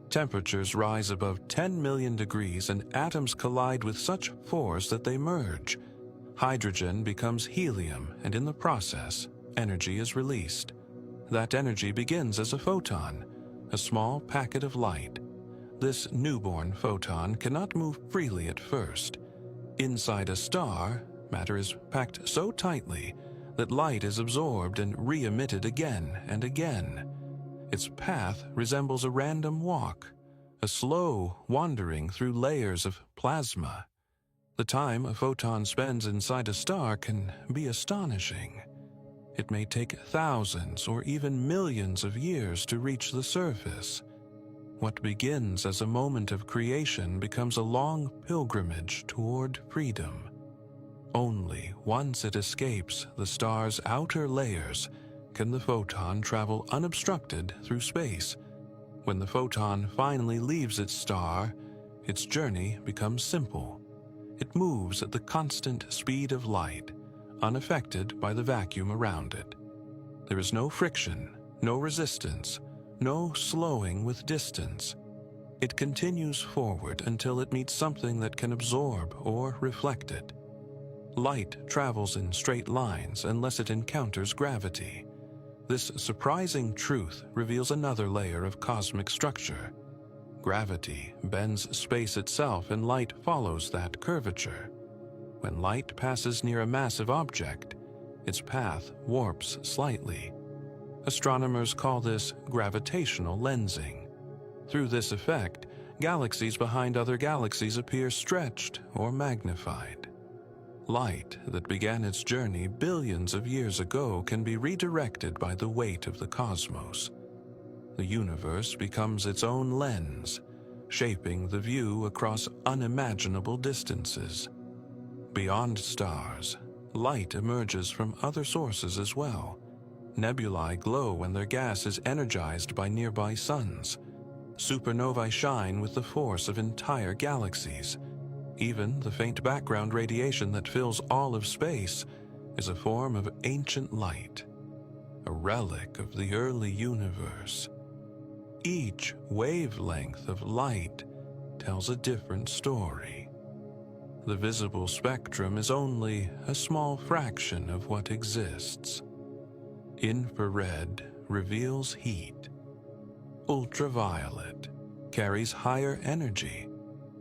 temperatures rise above 10 million degrees and atoms collide with such force that they merge. Hydrogen becomes helium, and in the process, energy is released. That energy begins as a photon, a small packet of light. This newborn photon cannot move freely at first. Inside a star, matter is packed so tightly that light is absorbed and re-emitted again and again. Its path resembles a random walk, a slow wandering through layers of plasma. The time a photon spends inside a star can be astonishing. It may take thousands or even millions of years to reach the surface. What begins as a moment of creation becomes a long pilgrimage toward freedom. Only once it escapes the star's outer layers can the photon travel unobstructed through space. When the photon finally leaves its star, its journey becomes simple. It moves at the constant speed of light, unaffected by the vacuum around it. There is no friction, no resistance, no slowing with distance. It continues forward until it meets something that can absorb or reflect it. Light travels in straight lines unless it encounters gravity. This surprising truth reveals another layer of cosmic structure. Gravity bends space itself, and light follows that curvature. When light passes near a massive object, its path warps slightly. Astronomers call this gravitational lensing. Through this effect, galaxies behind other galaxies appear stretched or magnified. Light that began its journey billions of years ago can be redirected by the weight of the cosmos. The universe becomes its own lens, shaping the view across unimaginable distances. Beyond stars, light emerges from other sources as well. Nebulae glow when their gas is energized by nearby suns. Supernovae shine with the force of entire galaxies. Even the faint background radiation that fills all of space is a form of ancient light, a relic of the early universe. Each wavelength of light tells a different story. The visible spectrum is only a small fraction of what exists. Infrared reveals heat. Ultraviolet carries higher energy.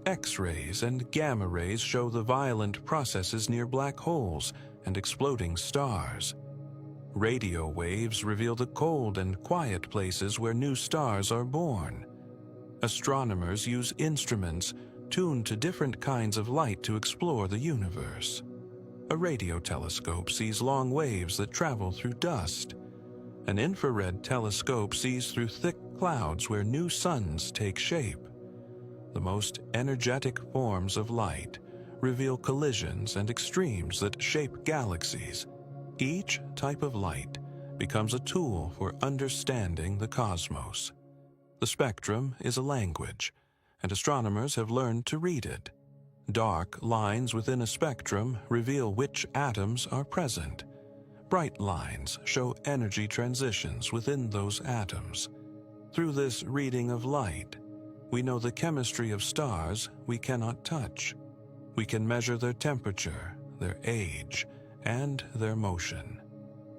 X-rays and gamma rays show the violent processes near black holes and exploding stars. Radio waves reveal the cold and quiet places where new stars are born. Astronomers use instruments tuned to different kinds of light to explore the universe. A radio telescope sees long waves that travel through dust. An infrared telescope sees through thick clouds where new suns take shape. The most energetic forms of light reveal collisions and extremes that shape galaxies. Each type of light becomes a tool for understanding the cosmos. The spectrum is a language, and astronomers have learned to read it. Dark lines within a spectrum reveal which atoms are present. Bright lines show energy transitions within those atoms. Through this reading of light, we know the chemistry of stars we cannot touch. We can measure their temperature, their age, and their motion.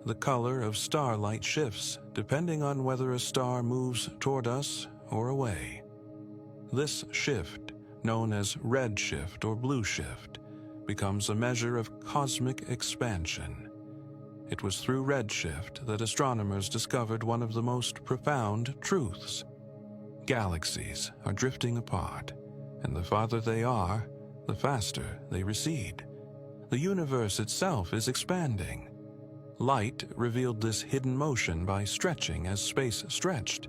The color of starlight shifts depending on whether a star moves toward us or away. This shift, known as red shift or blue shift, becomes a measure of cosmic expansion. It was through redshift that astronomers discovered one of the most profound truths. Galaxies are drifting apart, and the farther they are, the faster they recede. The universe itself is expanding. Light revealed this hidden motion by stretching as space stretched.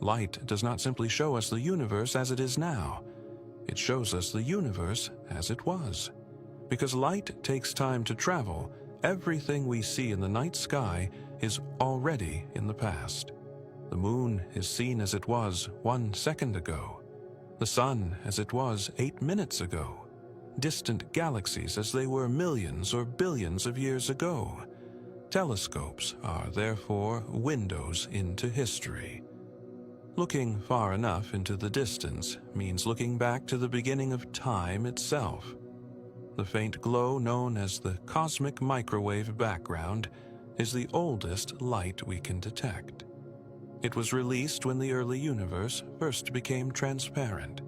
Light does not simply show us the universe as it is now. It shows us the universe as it was. Because light takes time to travel, everything we see in the night sky is already in the past. The moon is seen as it was 1 second ago. The sun as it was 8 minutes ago. Distant galaxies as they were millions or billions of years ago. Telescopes are therefore windows into history. Looking far enough into the distance means looking back to the beginning of time itself. The faint glow known as the cosmic microwave background is the oldest light we can detect. It was released when the early universe first became transparent.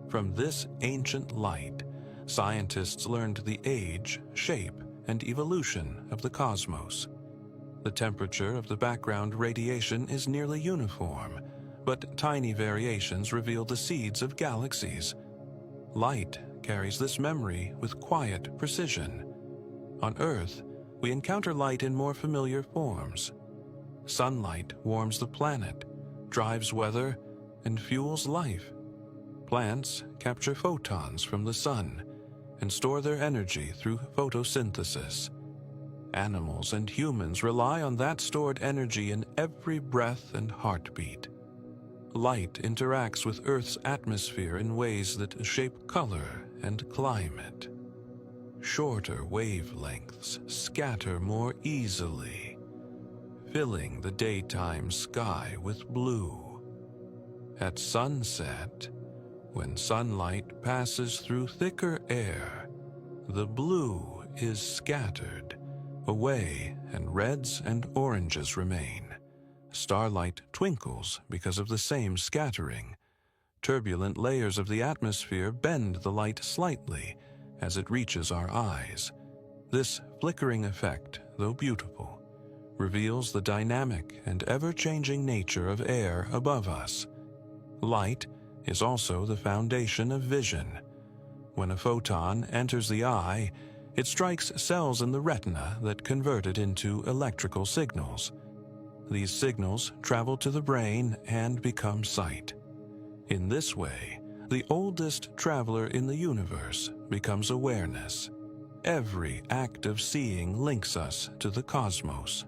From this ancient light, scientists learned the age, shape, and evolution of the cosmos. The temperature of the background radiation is nearly uniform, but tiny variations reveal the seeds of galaxies. Light carries this memory with quiet precision. On Earth, we encounter light in more familiar forms. Sunlight warms the planet, drives weather, and fuels life. Plants capture photons from the sun and store their energy through photosynthesis. Animals and humans rely on that stored energy in every breath and heartbeat. Light interacts with Earth's atmosphere in ways that shape color and climate. Shorter wavelengths scatter more easily, filling the daytime sky with blue. At sunset, when sunlight passes through thicker air, the blue is scattered away and reds and oranges remain. Starlight twinkles because of the same scattering. Turbulent layers of the atmosphere bend the light slightly as it reaches our eyes. This flickering effect, though beautiful, reveals the dynamic and ever-changing nature of air above us. Light is also the foundation of vision. When a photon enters the eye, it strikes cells in the retina that convert it into electrical signals. These signals travel to the brain and become sight. In this way, the oldest traveler in the universe becomes awareness. Every act of seeing links us to the cosmos.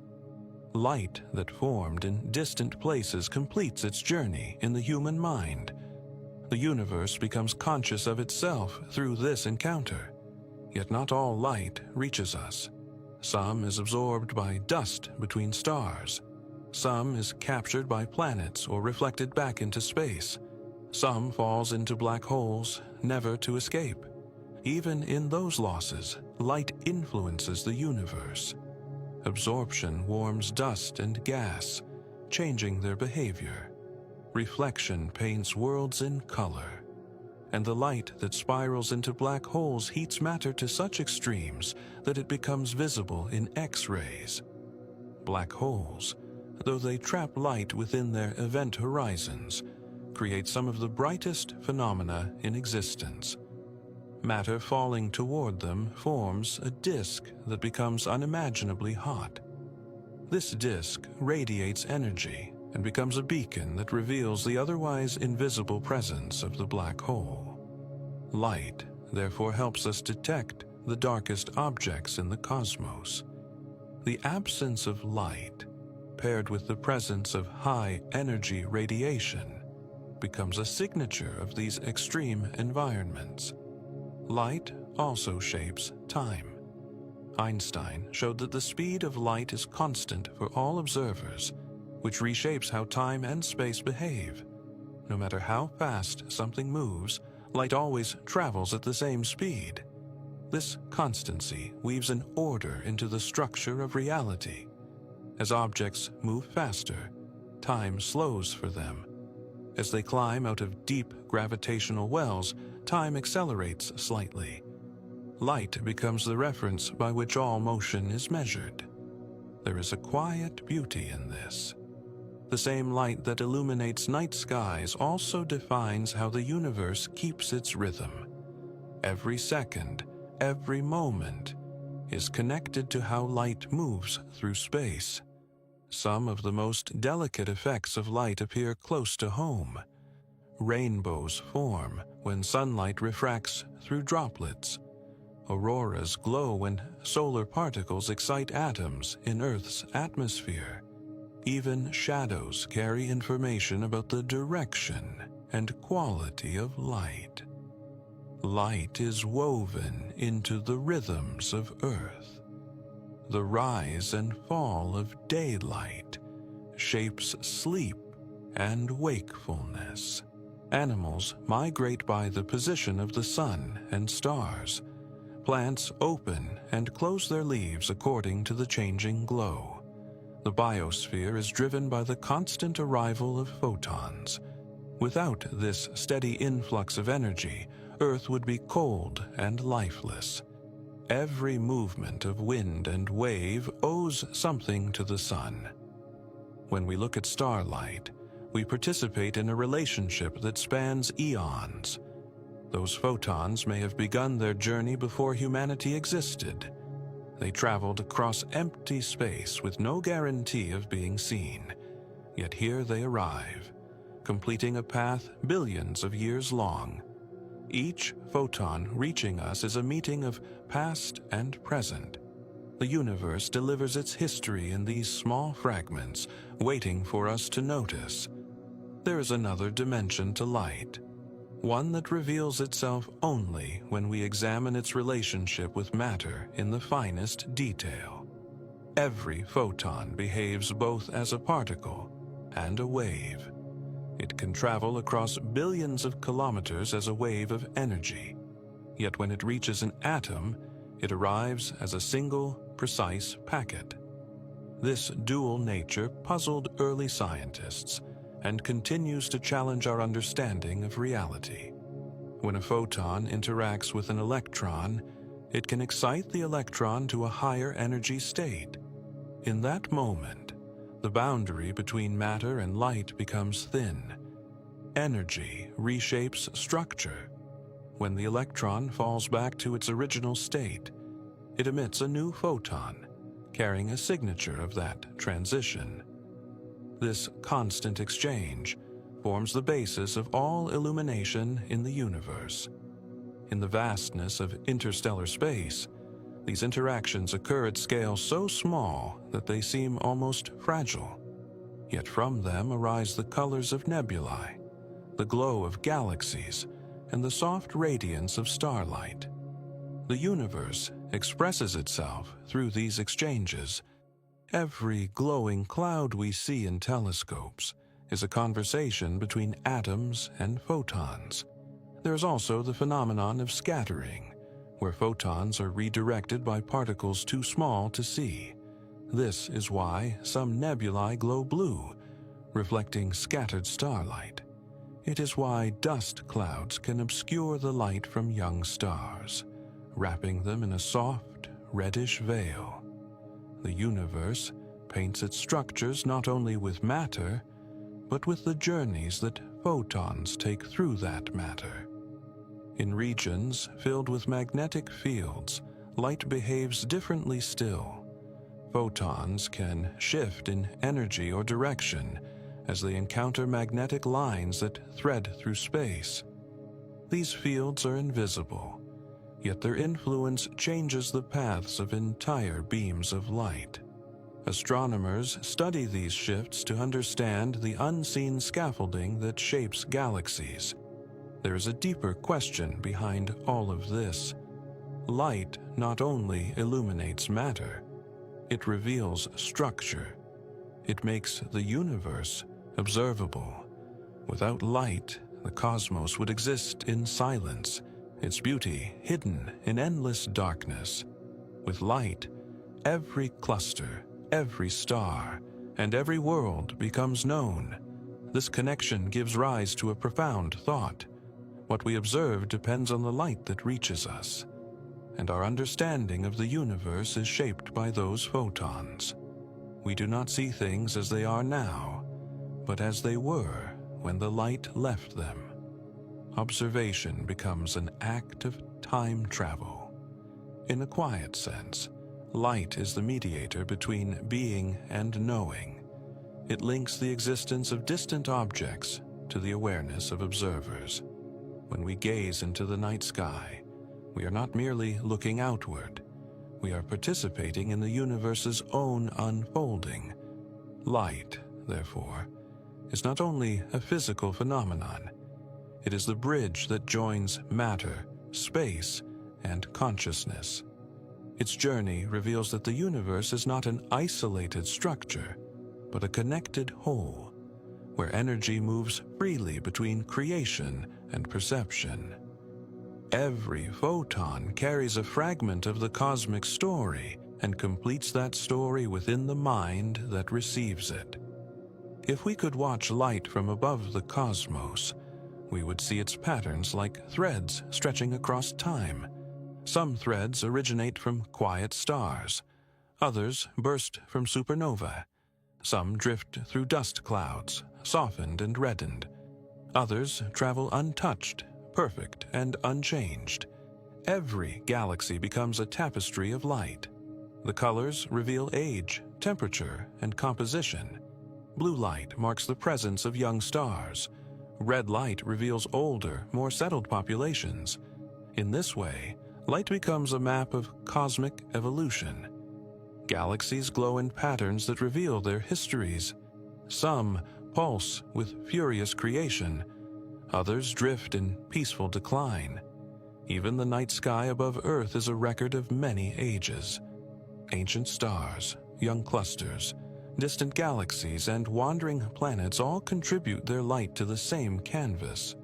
Light that formed in distant places completes its journey in the human mind. The universe becomes conscious of itself through this encounter. Yet not all light reaches us. Some is absorbed by dust between stars. Some is captured by planets or reflected back into space. Some falls into black holes, never to escape. Even in those losses, light influences the universe. Absorption warms dust and gas, changing their behavior. Reflection paints worlds in color. And the light that spirals into black holes heats matter to such extremes that it becomes visible in X-rays. Black holes, though they trap light within their event horizons, create some of the brightest phenomena in existence. Matter falling toward them forms a disk that becomes unimaginably hot. This disk radiates energy and becomes a beacon that reveals the otherwise invisible presence of the black hole. Light, therefore, helps us detect the darkest objects in the cosmos. The absence of light, paired with the presence of high-energy radiation, becomes a signature of these extreme environments. Light also shapes time. Einstein showed that the speed of light is constant for all observers, which reshapes how time and space behave. No matter how fast something moves, light always travels at the same speed. This constancy weaves an order into the structure of reality. As objects move faster, time slows for them. As they climb out of deep gravitational wells, time accelerates slightly. Light becomes the reference by which all motion is measured. There is a quiet beauty in this. The same light that illuminates night skies also defines how the universe keeps its rhythm. Every second, every moment, is connected to how light moves through space. Some of the most delicate effects of light appear close to home. Rainbows form when sunlight refracts through droplets. Auroras glow when solar particles excite atoms in Earth's atmosphere. Even shadows carry information about the direction and quality of light. Light is woven into the rhythms of Earth. The rise and fall of daylight shapes sleep and wakefulness. Animals migrate by the position of the sun and stars. Plants open and close their leaves according to the changing glow. The biosphere is driven by the constant arrival of photons. Without this steady influx of energy, Earth would be cold and lifeless. Every movement of wind and wave owes something to the sun. When we look at starlight, we participate in a relationship that spans eons. Those photons may have begun their journey before humanity existed. They traveled across empty space with no guarantee of being seen. Yet here they arrive, completing a path billions of years long. Each photon reaching us is a meeting of past and present. The universe delivers its history in these small fragments, waiting for us to notice. There is another dimension to light, one that reveals itself only when we examine its relationship with matter in the finest detail. Every photon behaves both as a particle and a wave. It can travel across billions of kilometers as a wave of energy. Yet when it reaches an atom, it arrives as a single, precise packet. This dual nature puzzled early scientists and continues to challenge our understanding of reality. When a photon interacts with an electron, it can excite the electron to a higher energy state. In that moment, the boundary between matter and light becomes thin. Energy reshapes structure. When the electron falls back to its original state, it emits a new photon, carrying a signature of that transition. This constant exchange forms the basis of all illumination in the universe. In the vastness of interstellar space, these interactions occur at scale so small that they seem almost fragile. Yet from them arise the colors of nebulae, the glow of galaxies, and the soft radiance of starlight. The universe expresses itself through these exchanges. Every glowing cloud we see in telescopes is a conversation between atoms and photons. There is also the phenomenon of scattering, where photons are redirected by particles too small to see. This is why some nebulae glow blue, reflecting scattered starlight. It is why dust clouds can obscure the light from young stars, wrapping them in a soft, reddish veil. The universe paints its structures not only with matter, but with the journeys that photons take through that matter. In regions filled with magnetic fields, light behaves differently still. Photons can shift in energy or direction as they encounter magnetic lines that thread through space. These fields are invisible, yet their influence changes the paths of entire beams of light. Astronomers study these shifts to understand the unseen scaffolding that shapes galaxies. There is a deeper question behind all of this. Light not only illuminates matter, it reveals structure. It makes the universe observable. Without light, the cosmos would exist in silence, its beauty hidden in endless darkness. With light, every cluster, every star, and every world becomes known. This connection gives rise to a profound thought. What we observe depends on the light that reaches us, and our understanding of the universe is shaped by those photons. We do not see things as they are now, but as they were when the light left them. Observation becomes an act of time travel. In a quiet sense, light is the mediator between being and knowing. It links the existence of distant objects to the awareness of observers. When we gaze into the night sky, we are not merely looking outward. We are participating in the universe's own unfolding. Light, therefore, is not only a physical phenomenon. It is the bridge that joins matter, space, and consciousness. Its journey reveals that the universe is not an isolated structure, but a connected whole, where energy moves freely between creation and perception. Every photon carries a fragment of the cosmic story and completes that story within the mind that receives it. If we could watch light from above the cosmos, we would see its patterns like threads stretching across time. Some threads originate from quiet stars. Others burst from supernovae. Some drift through dust clouds, softened and reddened. Others travel untouched, perfect and unchanged. Every galaxy becomes a tapestry of light. The colors reveal age, temperature, and composition. Blue light marks the presence of young stars. Red light reveals older, more settled populations. In this way, light becomes a map of cosmic evolution. Galaxies glow in patterns that reveal their histories. Some pulse with furious creation. Others drift in peaceful decline. Even the night sky above Earth is a record of many ages. Ancient stars, young clusters, distant galaxies, and wandering planets all contribute their light to the same canvas.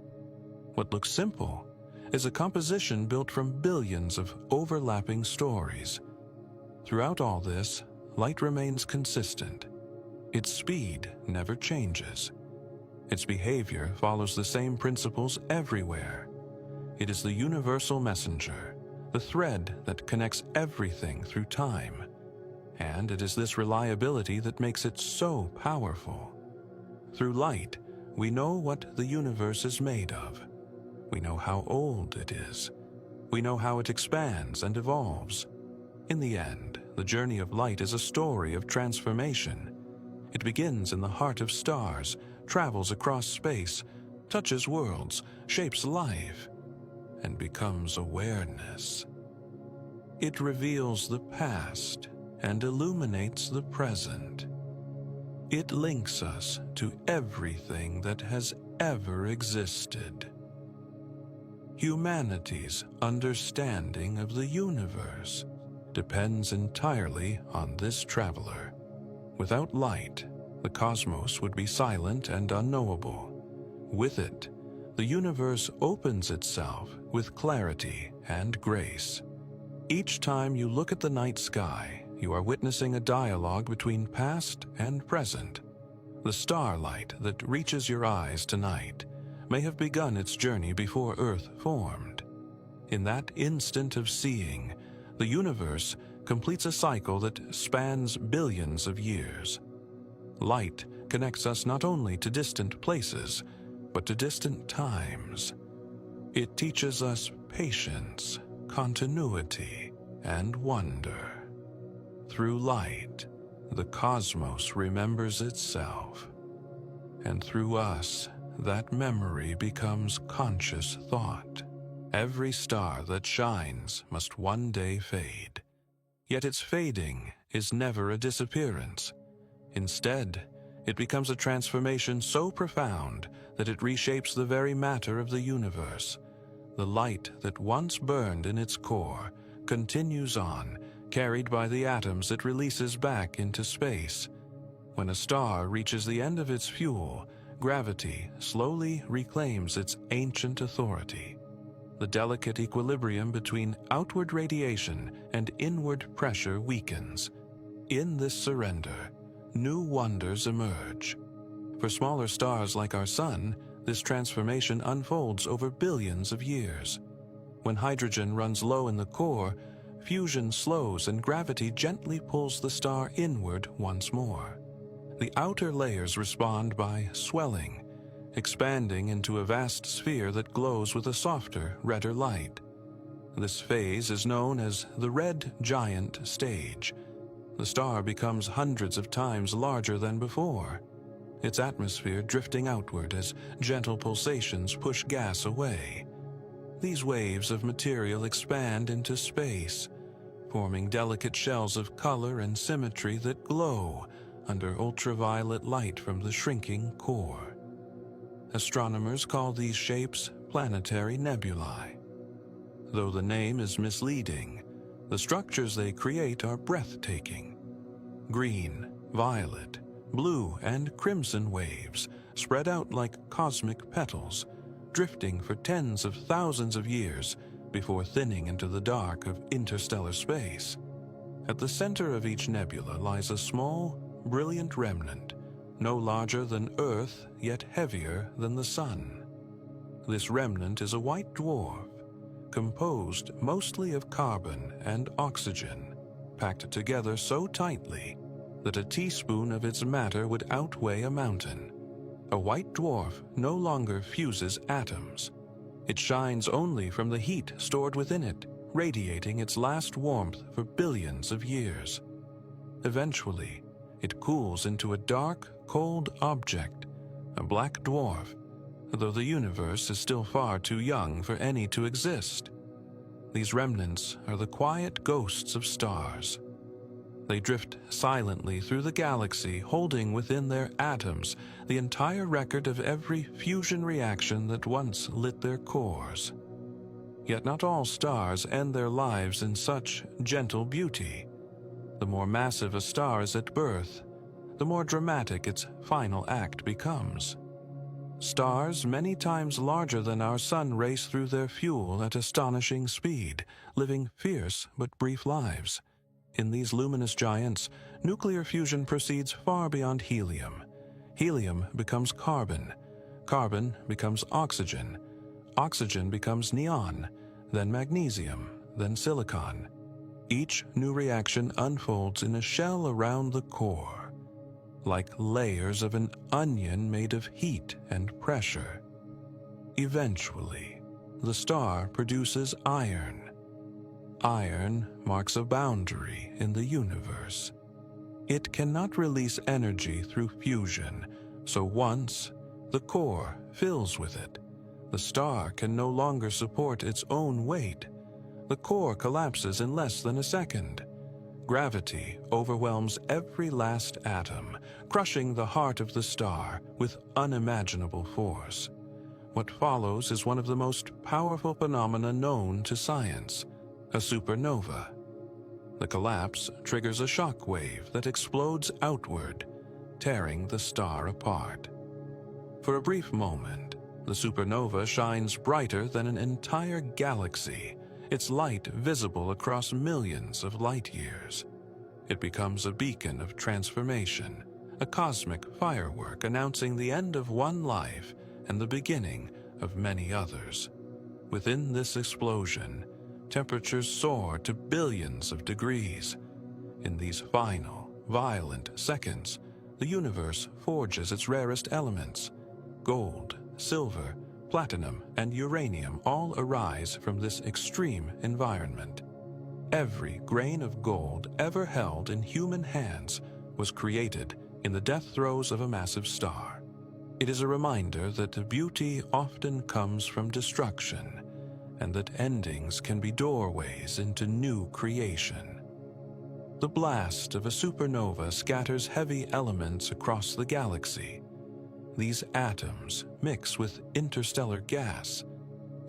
What looks simple is a composition built from billions of overlapping stories. Throughout all this, light remains consistent. Its speed never changes. Its behavior follows the same principles everywhere. It is the universal messenger, the thread that connects everything through time. And it is this reliability that makes it so powerful. Through light, we know what the universe is made of. We know how old it is. We know how it expands and evolves. In the end, the journey of light is a story of transformation. It begins in the heart of stars, travels across space, touches worlds, shapes life, and becomes awareness. It reveals the past and illuminates the present. It links us to everything that has ever existed. Humanity's understanding of the universe depends entirely on this traveler. Without light, the cosmos would be silent and unknowable. With it, the universe opens itself with clarity and grace. Each time you look at the night sky, you are witnessing a dialogue between past and present. The starlight that reaches your eyes tonight may have begun its journey before Earth formed. In that instant of seeing, the universe completes a cycle that spans billions of years. Light connects us not only to distant places, but to distant times. It teaches us patience, continuity, and wonder. Through light, the cosmos remembers itself, and through us, that memory becomes conscious thought. Every star that shines must one day fade, yet its fading is never a disappearance. Instead, it becomes a transformation so profound that it reshapes the very matter of the universe. The light that once burned in its core continues on, carried by the atoms it releases back into space. When a star reaches the end of its fuel, gravity slowly reclaims its ancient authority. The delicate equilibrium between outward radiation and inward pressure weakens. In this surrender, new wonders emerge. For smaller stars like our Sun, this transformation unfolds over billions of years. When hydrogen runs low in the core, fusion slows and gravity gently pulls the star inward once more. The outer layers respond by swelling, expanding into a vast sphere that glows with a softer, redder light. This phase is known as the red giant stage. The star becomes hundreds of times larger than before, its atmosphere drifting outward as gentle pulsations push gas away. These waves of material expand into space, forming delicate shells of color and symmetry that glow under ultraviolet light from the shrinking core. Astronomers call these shapes planetary nebulae. Though the name is misleading, the structures they create are breathtaking. Green, violet, blue, and crimson waves spread out like cosmic petals, drifting for tens of thousands of years before thinning into the dark of interstellar space. At the center of each nebula lies a small, brilliant remnant, no larger than Earth, yet heavier than the Sun. This remnant is a white dwarf, composed mostly of carbon and oxygen, packed together so tightly that a teaspoon of its matter would outweigh a mountain. A white dwarf no longer fuses atoms. It shines only from the heat stored within it, radiating its last warmth for billions of years. Eventually, it cools into a dark, cold object, a black dwarf, though the universe is still far too young for any to exist. These remnants are the quiet ghosts of stars. They drift silently through the galaxy, holding within their atoms the entire record of every fusion reaction that once lit their cores. Yet not all stars end their lives in such gentle beauty. The more massive a star is at birth, the more dramatic its final act becomes. Stars many times larger than our Sun race through their fuel at astonishing speed, living fierce but brief lives. In these luminous giants, nuclear fusion proceeds far beyond helium. Helium becomes carbon. Carbon becomes oxygen. Oxygen becomes neon, then magnesium, then silicon. Each new reaction unfolds in a shell around the core, like layers of an onion made of heat and pressure. Eventually, the star produces iron. Iron marks a boundary in the universe. It cannot release energy through fusion, so once the core fills with it, the star can no longer support its own weight. The core collapses in less than a second. Gravity overwhelms every last atom, crushing the heart of the star with unimaginable force. What follows is one of the most powerful phenomena known to science, a supernova. The collapse triggers a shock wave that explodes outward, tearing the star apart. For a brief moment, the supernova shines brighter than an entire galaxy, its light visible across millions of light years. It becomes a beacon of transformation, a cosmic firework announcing the end of one life and the beginning of many others. Within this explosion, temperatures soar to billions of degrees. In these final, violent seconds, the universe forges its rarest elements. Gold, silver, platinum, and uranium all arise from this extreme environment. Every grain of gold ever held in human hands was created in the death throes of a massive star. It is a reminder that beauty often comes from destruction, and that endings can be doorways into new creation. The blast of a supernova scatters heavy elements across the galaxy. These atoms mix with interstellar gas,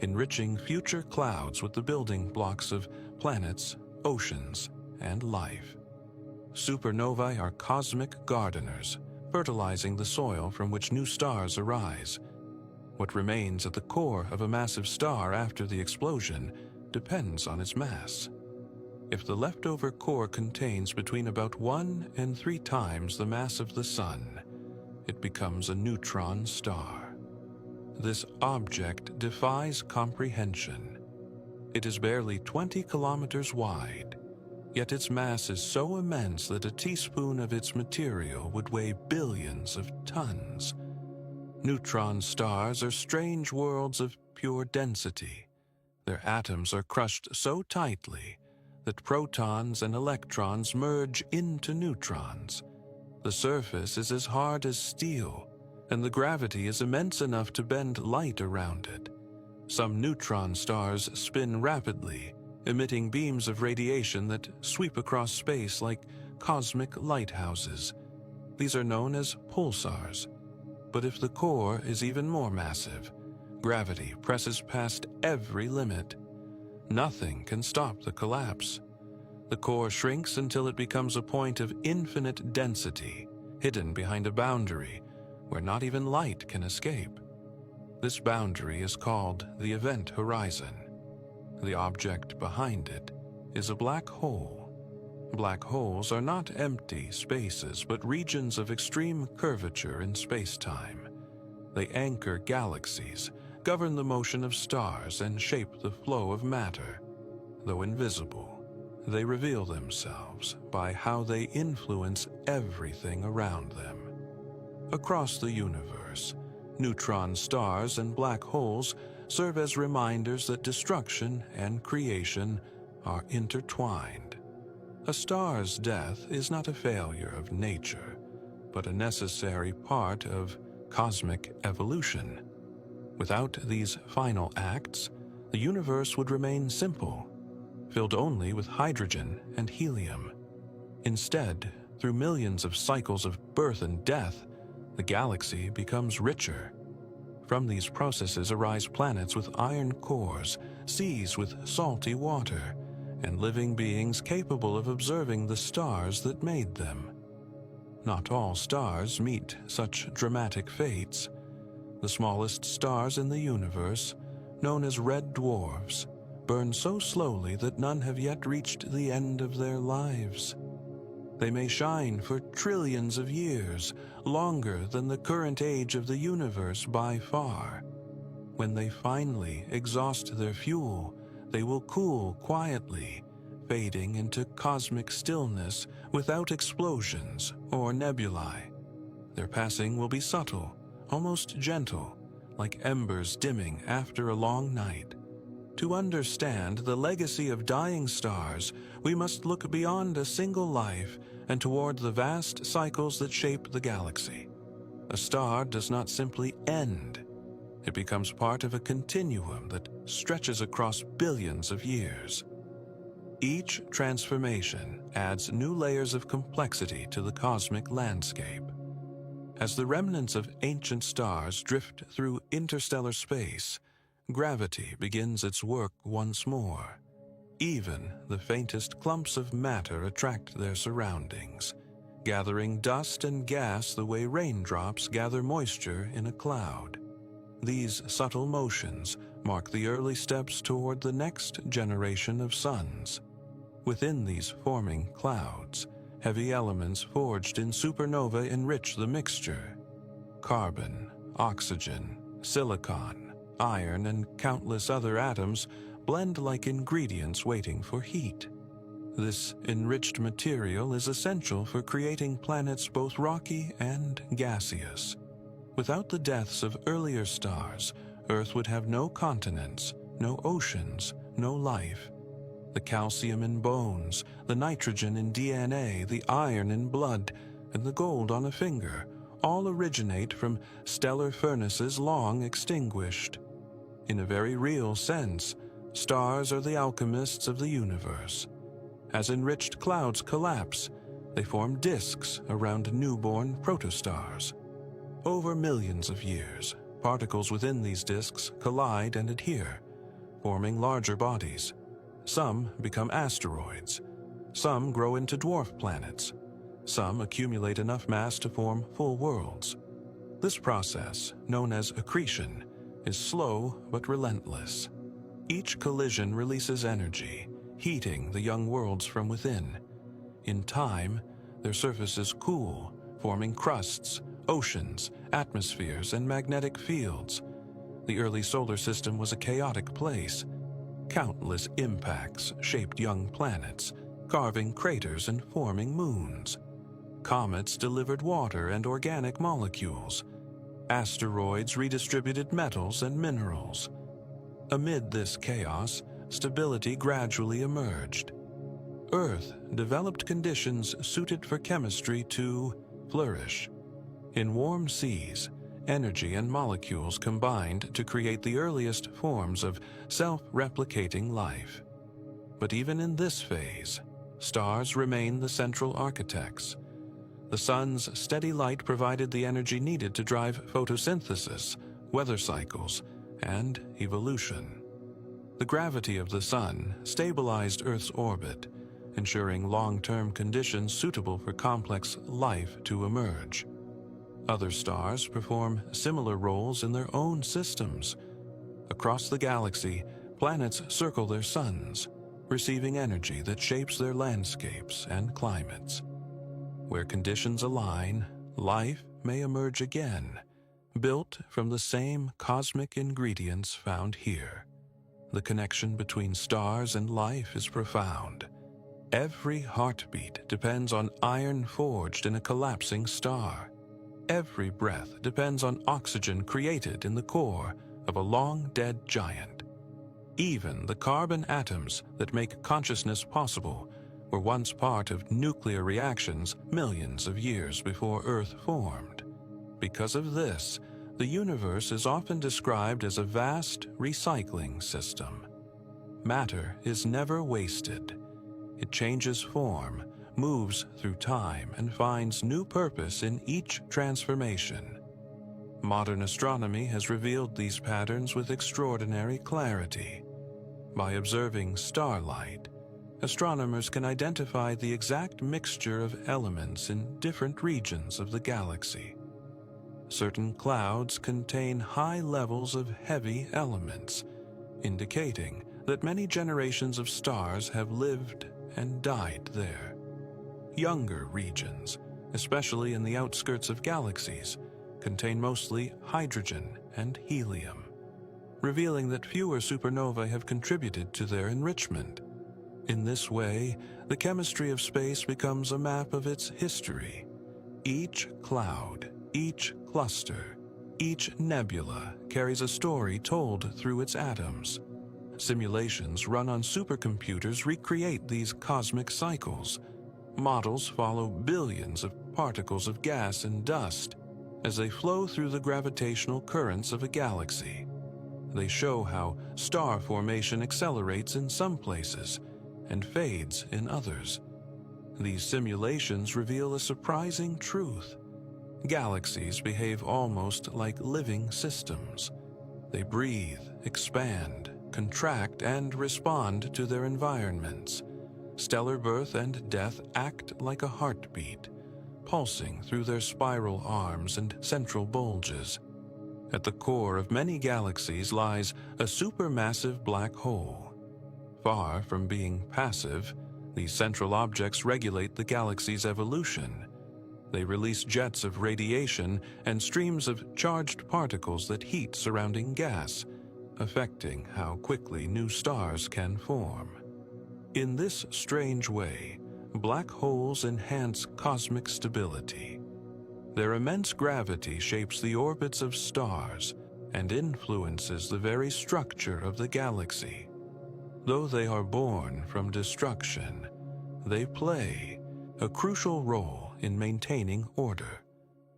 enriching future clouds with the building blocks of planets, oceans, and life. Supernovae are cosmic gardeners, fertilizing the soil from which new stars arise. What remains at the core of a massive star after the explosion depends on its mass. If the leftover core contains between about 1 and 3 times the mass of the Sun, it becomes a neutron star. This object defies comprehension. It is barely 20 kilometers wide, yet its mass is so immense that a teaspoon of its material would weigh billions of tons. Neutron stars are strange worlds of pure density. Their atoms are crushed so tightly that protons and electrons merge into neutrons. The surface is as hard as steel, and the gravity is immense enough to bend light around it. Some neutron stars spin rapidly, emitting beams of radiation that sweep across space like cosmic lighthouses. These are known as pulsars. But if the core is even more massive, gravity presses past every limit. Nothing can stop the collapse. The core shrinks until it becomes a point of infinite density, hidden behind a boundary where not even light can escape. This boundary is called the event horizon. The object behind it is a black hole. Black holes are not empty spaces, but regions of extreme curvature in space-time. They anchor galaxies, govern the motion of stars, and shape the flow of matter. Though invisible, they reveal themselves by how they influence everything around them. Across the universe, neutron stars and black holes serve as reminders that destruction and creation are intertwined. A star's death is not a failure of nature, but a necessary part of cosmic evolution. Without these final acts, the universe would remain simple, filled only with hydrogen and helium. Instead, through millions of cycles of birth and death, the galaxy becomes richer. From these processes arise planets with iron cores, seas with salty water, and living beings capable of observing the stars that made them. Not all stars meet such dramatic fates. The smallest stars in the universe, known as red dwarfs, burn so slowly that none have yet reached the end of their lives. They may shine for trillions of years, longer than the current age of the universe by far. When they finally exhaust their fuel, they will cool quietly, fading into cosmic stillness without explosions or nebulae. Their passing will be subtle, almost gentle, like embers dimming after a long night. To understand the legacy of dying stars, we must look beyond a single life and toward the vast cycles that shape the galaxy. A star does not simply end. It becomes part of a continuum that stretches across billions of years. Each transformation adds new layers of complexity to the cosmic landscape. As the remnants of ancient stars drift through interstellar space, gravity begins its work once more. Even the faintest clumps of matter attract their surroundings, gathering dust and gas the way raindrops gather moisture in a cloud. These subtle motions mark the early steps toward the next generation of suns. Within these forming clouds, heavy elements forged in supernova enrich the mixture. Carbon, oxygen, silicon, iron, and countless other atoms blend like ingredients waiting for heat. This enriched material is essential for creating planets both rocky and gaseous. Without the deaths of earlier stars, Earth would have no continents, no oceans, no life. The calcium in bones, the nitrogen in DNA, the iron in blood, and the gold on a finger all originate from stellar furnaces long extinguished. In a very real sense, stars are the alchemists of the universe. As enriched clouds collapse, they form disks around newborn protostars. Over millions of years, particles within these disks collide and adhere, forming larger bodies. Some become asteroids. Some grow into dwarf planets. Some accumulate enough mass to form full worlds. This process, known as accretion, is slow but relentless. Each collision releases energy, heating the young worlds from within. In time, their surfaces cool, forming crusts, oceans, atmospheres, and magnetic fields. The early solar system was a chaotic place. Countless impacts shaped young planets, carving craters and forming moons. Comets delivered water and organic molecules. Asteroids redistributed metals and minerals. Amid this chaos, stability gradually emerged. Earth developed conditions suited for chemistry to flourish. In warm seas, energy and molecules combined to create the earliest forms of self-replicating life. But even in this phase, stars remain the central architects. The sun's steady light provided the energy needed to drive photosynthesis, weather cycles, and evolution. The gravity of the sun stabilized Earth's orbit, ensuring long-term conditions suitable for complex life to emerge. Other stars perform similar roles in their own systems. Across the galaxy, planets circle their suns, receiving energy that shapes their landscapes and climates. Where conditions align, life may emerge again, built from the same cosmic ingredients found here. The connection between stars and life is profound. Every heartbeat depends on iron forged in a collapsing star. Every breath depends on oxygen created in the core of a long-dead giant. Even the carbon atoms that make consciousness possible were once part of nuclear reactions millions of years before Earth formed. Because of this, the universe is often described as a vast recycling system. Matter is never wasted. It changes form, moves through time, and finds new purpose in each transformation. Modern astronomy has revealed these patterns with extraordinary clarity. By observing starlight, astronomers can identify the exact mixture of elements in different regions of the galaxy. Certain clouds contain high levels of heavy elements, indicating that many generations of stars have lived and died there. Younger regions, especially in the outskirts of galaxies, contain mostly hydrogen and helium, revealing that fewer supernovae have contributed to their enrichment. In this way, the chemistry of space becomes a map of its history. Each cloud, each cluster, each nebula carries a story told through its atoms. Simulations run on supercomputers recreate these cosmic cycles. Models follow billions of particles of gas and dust as they flow through the gravitational currents of a galaxy. They show how star formation accelerates in some places and fades in others. These simulations reveal a surprising truth. Galaxies behave almost like living systems. They breathe, expand, contract, and respond to their environments. Stellar birth and death act like a heartbeat, pulsing through their spiral arms and central bulges. At the core of many galaxies lies a supermassive black hole. Far from being passive, these central objects regulate the galaxy's evolution. They release jets of radiation and streams of charged particles that heat surrounding gas, affecting how quickly new stars can form. In this strange way, black holes enhance cosmic stability. Their immense gravity shapes the orbits of stars and influences the very structure of the galaxy. Though they are born from destruction, they play a crucial role in maintaining order.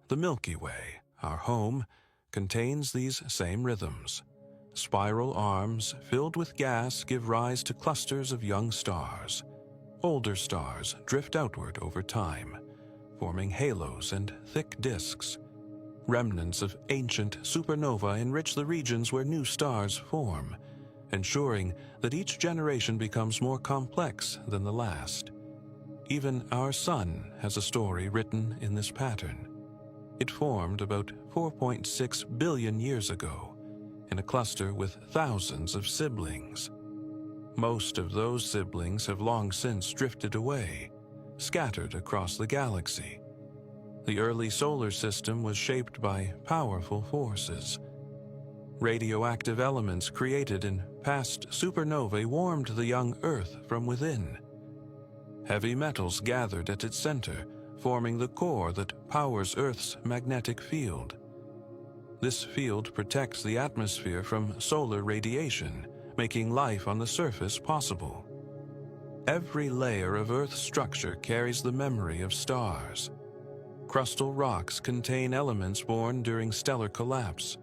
The Milky Way, our home, contains these same rhythms. Spiral arms filled with gas give rise to clusters of young stars. Older stars drift outward over time, forming halos and thick disks. Remnants of ancient supernovae enrich the regions where new stars form, ensuring that each generation becomes more complex than the last. Even our Sun has a story written in this pattern. It formed about 4.6 billion years ago, in a cluster with thousands of siblings. Most of those siblings have long since drifted away, scattered across the galaxy. The early solar system was shaped by powerful forces. Radioactive elements created in past supernovae warmed the young Earth from within. Heavy metals gathered at its center, forming the core that powers Earth's magnetic field. This field protects the atmosphere from solar radiation, making life on the surface possible. Every layer of Earth's structure carries the memory of stars. Crustal rocks contain elements born during stellar collapse.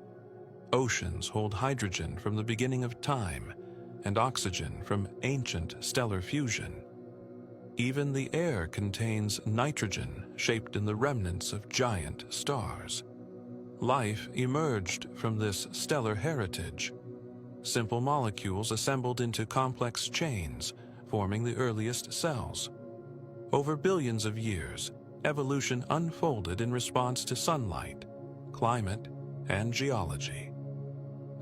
Oceans hold hydrogen from the beginning of time and oxygen from ancient stellar fusion. Even the air contains nitrogen shaped in the remnants of giant stars. Life emerged from this stellar heritage. Simple molecules assembled into complex chains, forming the earliest cells. Over billions of years, evolution unfolded in response to sunlight, climate, and geology.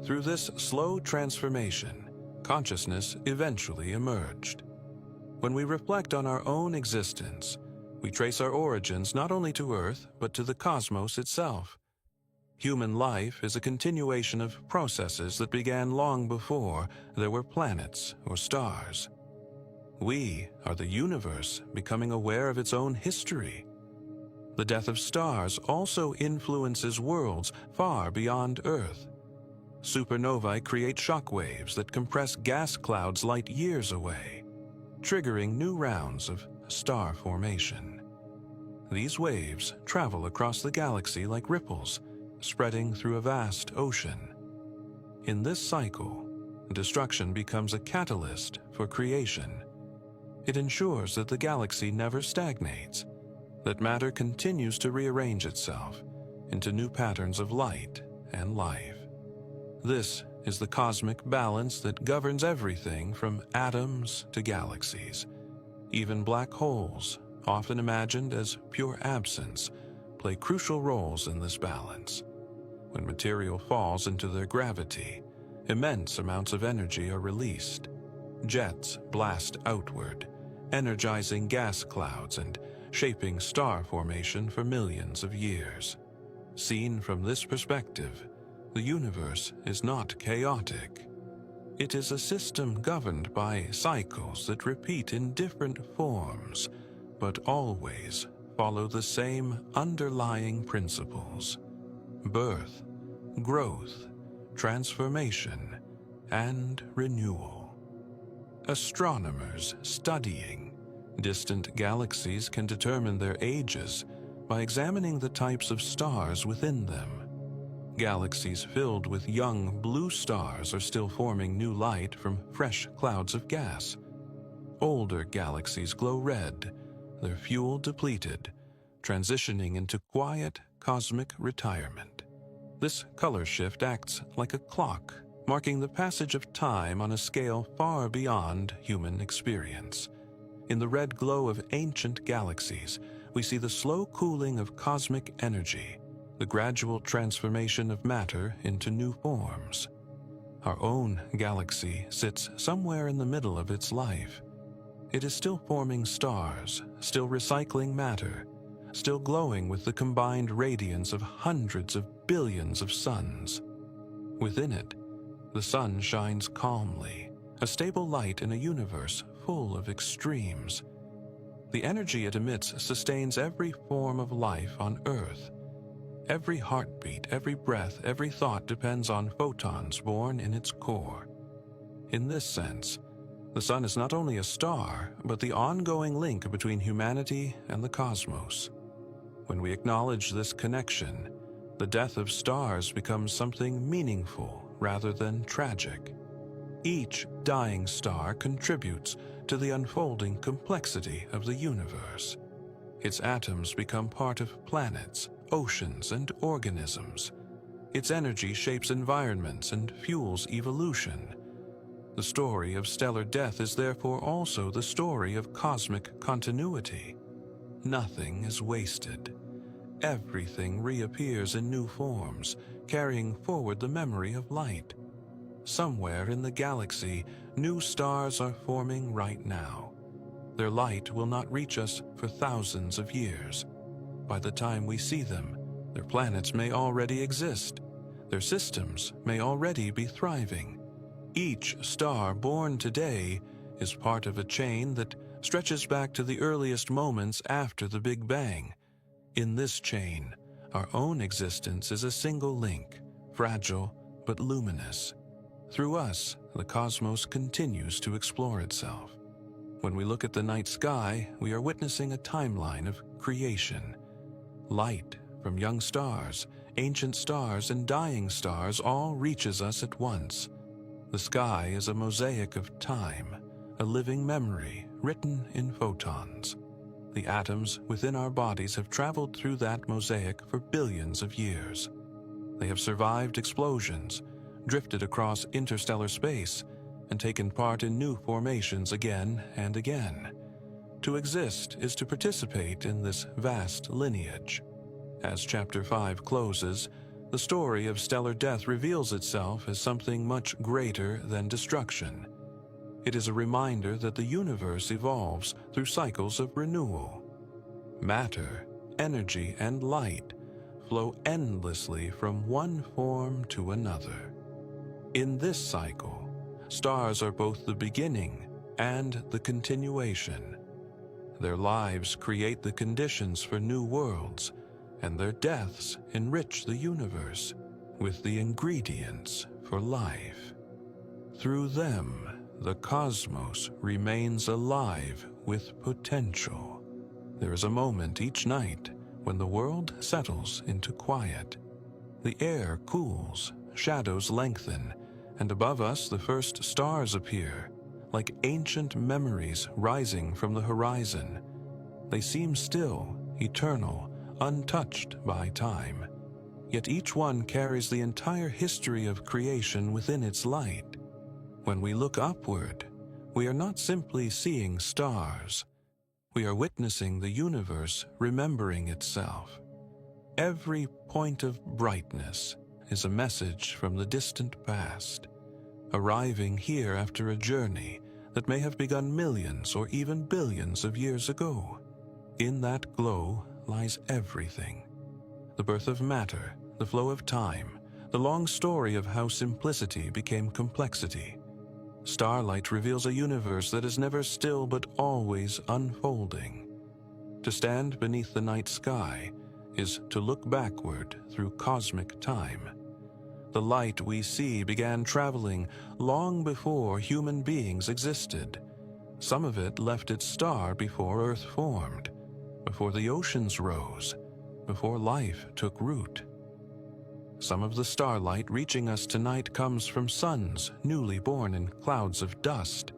Through this slow transformation, consciousness eventually emerged. When we reflect on our own existence, we trace our origins not only to Earth, but to the cosmos itself. Human life is a continuation of processes that began long before there were planets or stars. We are the universe becoming aware of its own history. The death of stars also influences worlds far beyond Earth. Supernovae create shock waves that compress gas clouds light years away, triggering new rounds of star formation. These waves travel across the galaxy like ripples, spreading through a vast ocean. In this cycle, destruction becomes a catalyst for creation. It ensures that the galaxy never stagnates, that matter continues to rearrange itself into new patterns of light and life. This is the cosmic balance that governs everything from atoms to galaxies. Even black holes, often imagined as pure absence, play crucial roles in this balance. When material falls into their gravity, immense amounts of energy are released. Jets blast outward, energizing gas clouds and shaping star formation for millions of years. Seen from this perspective, the universe is not chaotic. It is a system governed by cycles that repeat in different forms, but always follow the same underlying principles: birth, growth, transformation, and renewal. Astronomers studying distant galaxies can determine their ages by examining the types of stars within them. Galaxies filled with young blue stars are still forming new light from fresh clouds of gas. Older galaxies glow red, their fuel depleted, transitioning into quiet cosmic retirement. This color shift acts like a clock, marking the passage of time on a scale far beyond human experience. In the red glow of ancient galaxies, we see the slow cooling of cosmic energy, the gradual transformation of matter into new forms. Our own galaxy sits somewhere in the middle of its life. It is still forming stars, still recycling matter, still glowing with the combined radiance of hundreds of billions of suns. Within it, The sun shines calmly, a stable light in a universe full of extremes. The energy it emits sustains every form of life on Earth. Every heartbeat, every breath, every thought depends on photons born in its core. In this sense, the sun is not only a star, but the ongoing link between humanity and the cosmos. When we acknowledge this connection, the death of stars becomes something meaningful rather than tragic. Each dying star contributes to the unfolding complexity of the universe. Its atoms become part of planets, oceans, and organisms. Its energy shapes environments and fuels evolution. The story of stellar death is therefore also the story of cosmic continuity. Nothing is wasted. Everything reappears in new forms, carrying forward the memory of light. Somewhere in the galaxy, new stars are forming right now. Their light will not reach us for thousands of years. By the time we see them, their planets may already exist. Their systems may already be thriving. Each star born today is part of a chain that stretches back to the earliest moments after the Big Bang. In this chain, our own existence is a single link, fragile but luminous. Through us, the cosmos continues to explore itself. When we look at the night sky, we are witnessing a timeline of creation. Light from young stars, ancient stars, and dying stars all reaches us at once. The sky is a mosaic of time, a living memory written in photons. The atoms within our bodies have traveled through that mosaic for billions of years. They have survived explosions, drifted across interstellar space, and taken part in new formations again and again. To exist is to participate in this vast lineage. As Chapter 5 closes, the story of stellar death reveals itself as something much greater than destruction. It is a reminder that the universe evolves through cycles of renewal. Matter, energy, and light flow endlessly from one form to another. In this cycle, stars are both the beginning and the continuation. Their lives create the conditions for new worlds, and their deaths enrich the universe with the ingredients for life. Through them, the cosmos remains alive with potential. There is a moment each night when the world settles into quiet. The air cools, shadows lengthen, and above us the first stars appear, like ancient memories rising from the horizon. They seem still, eternal, untouched by time. Yet each one carries the entire history of creation within its light. When we look upward, we are not simply seeing stars. We are witnessing the universe remembering itself. Every point of brightness is a message from the distant past, arriving here after a journey that may have begun millions or even billions of years ago. In that glow lies everything. The birth of matter, the flow of time, the long story of how simplicity became complexity. Starlight reveals a universe that is never still but always unfolding. To stand beneath the night sky is to look backward through cosmic time. The light we see began traveling long before human beings existed. Some of it left its star before Earth formed, before the oceans rose, before life took root. Some of the starlight reaching us tonight comes from suns newly born in clouds of dust.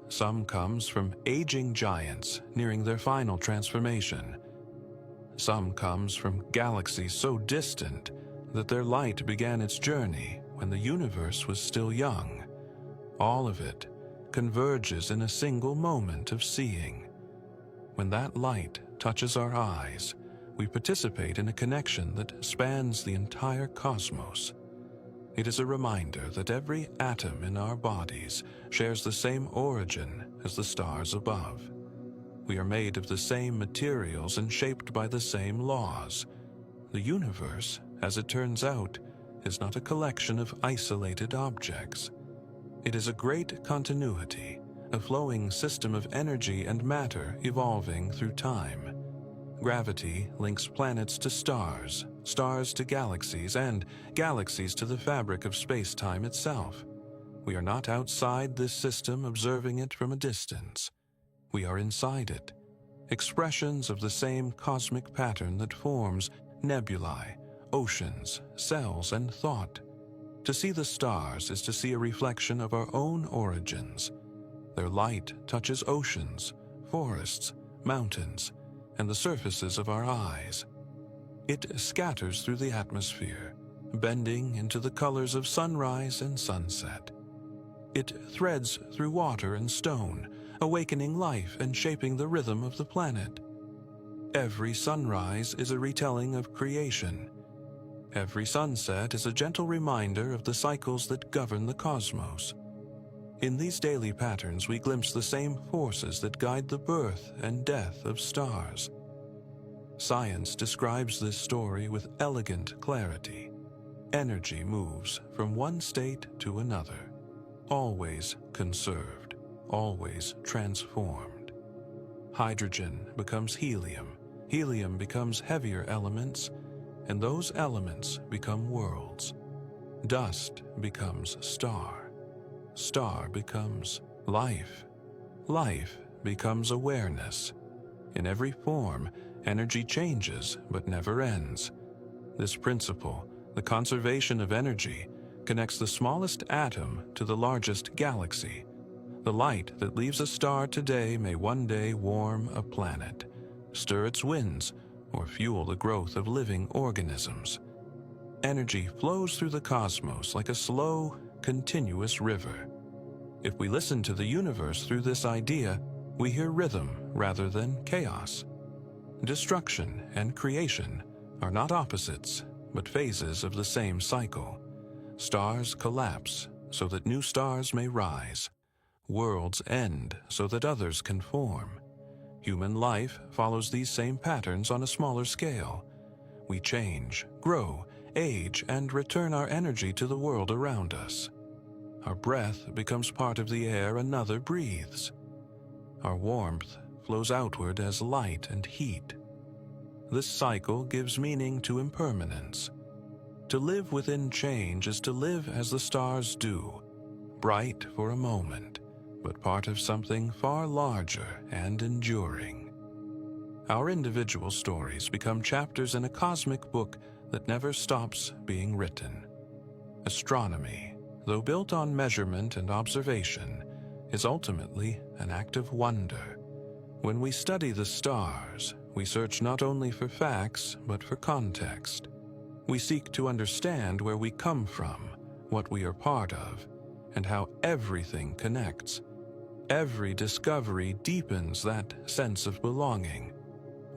Some comes from aging giants nearing their final transformation. Some comes from galaxies so distant that their light began its journey when the universe was still young. All of it converges in a single moment of seeing. When that light touches our eyes, we participate in a connection that spans the entire cosmos. It is a reminder that every atom in our bodies shares the same origin as the stars above. We are made of the same materials and shaped by the same laws. The universe, as it turns out, is not a collection of isolated objects. It is a great continuity, a flowing system of energy and matter evolving through time. Gravity links planets to stars, stars to galaxies, and galaxies to the fabric of space-time itself. We are not outside this system observing it from a distance. We are inside it, expressions of the same cosmic pattern that forms nebulae, oceans, cells, and thought. To see the stars is to see a reflection of our own origins. Their light touches oceans, forests, mountains, and the surfaces of our eyes. It scatters through the atmosphere, bending into the colors of sunrise and sunset. It threads through water and stone, awakening life and shaping the rhythm of the planet. Every sunrise is a retelling of creation. Every sunset is a gentle reminder of the cycles that govern the cosmos. In these daily patterns, we glimpse the same forces that guide the birth and death of stars. Science describes this story with elegant clarity. Energy moves from one state to another, always conserved, always transformed. Hydrogen becomes helium, helium becomes heavier elements, and those elements become worlds. Dust becomes star, star becomes life, life becomes awareness. In every form, energy changes but never ends. This principle, the conservation of energy, connects the smallest atom to the largest galaxy. The light that leaves a star today may one day warm a planet, stir its winds, or fuel the growth of living organisms. Energy flows through the cosmos like a slow, continuous river. If we listen to the universe through this idea, we hear rhythm rather than chaos. Destruction and creation are not opposites, but phases of the same cycle. Stars collapse so that new stars may rise. Worlds end so that others can form. Human life follows these same patterns on a smaller scale. We change, grow, age, and return our energy to the world around us. Our breath becomes part of the air another breathes. Our warmth flows outward as light and heat. This cycle gives meaning to impermanence. To live within change is to live as the stars do, bright for a moment, but part of something far larger and enduring. Our individual stories become chapters in a cosmic book that never stops being written. Astronomy, though built on measurement and observation, is ultimately an act of wonder. When we study the stars, we search not only for facts, but for context. We seek to understand where we come from, what we are part of, and how everything connects. Every discovery deepens that sense of belonging.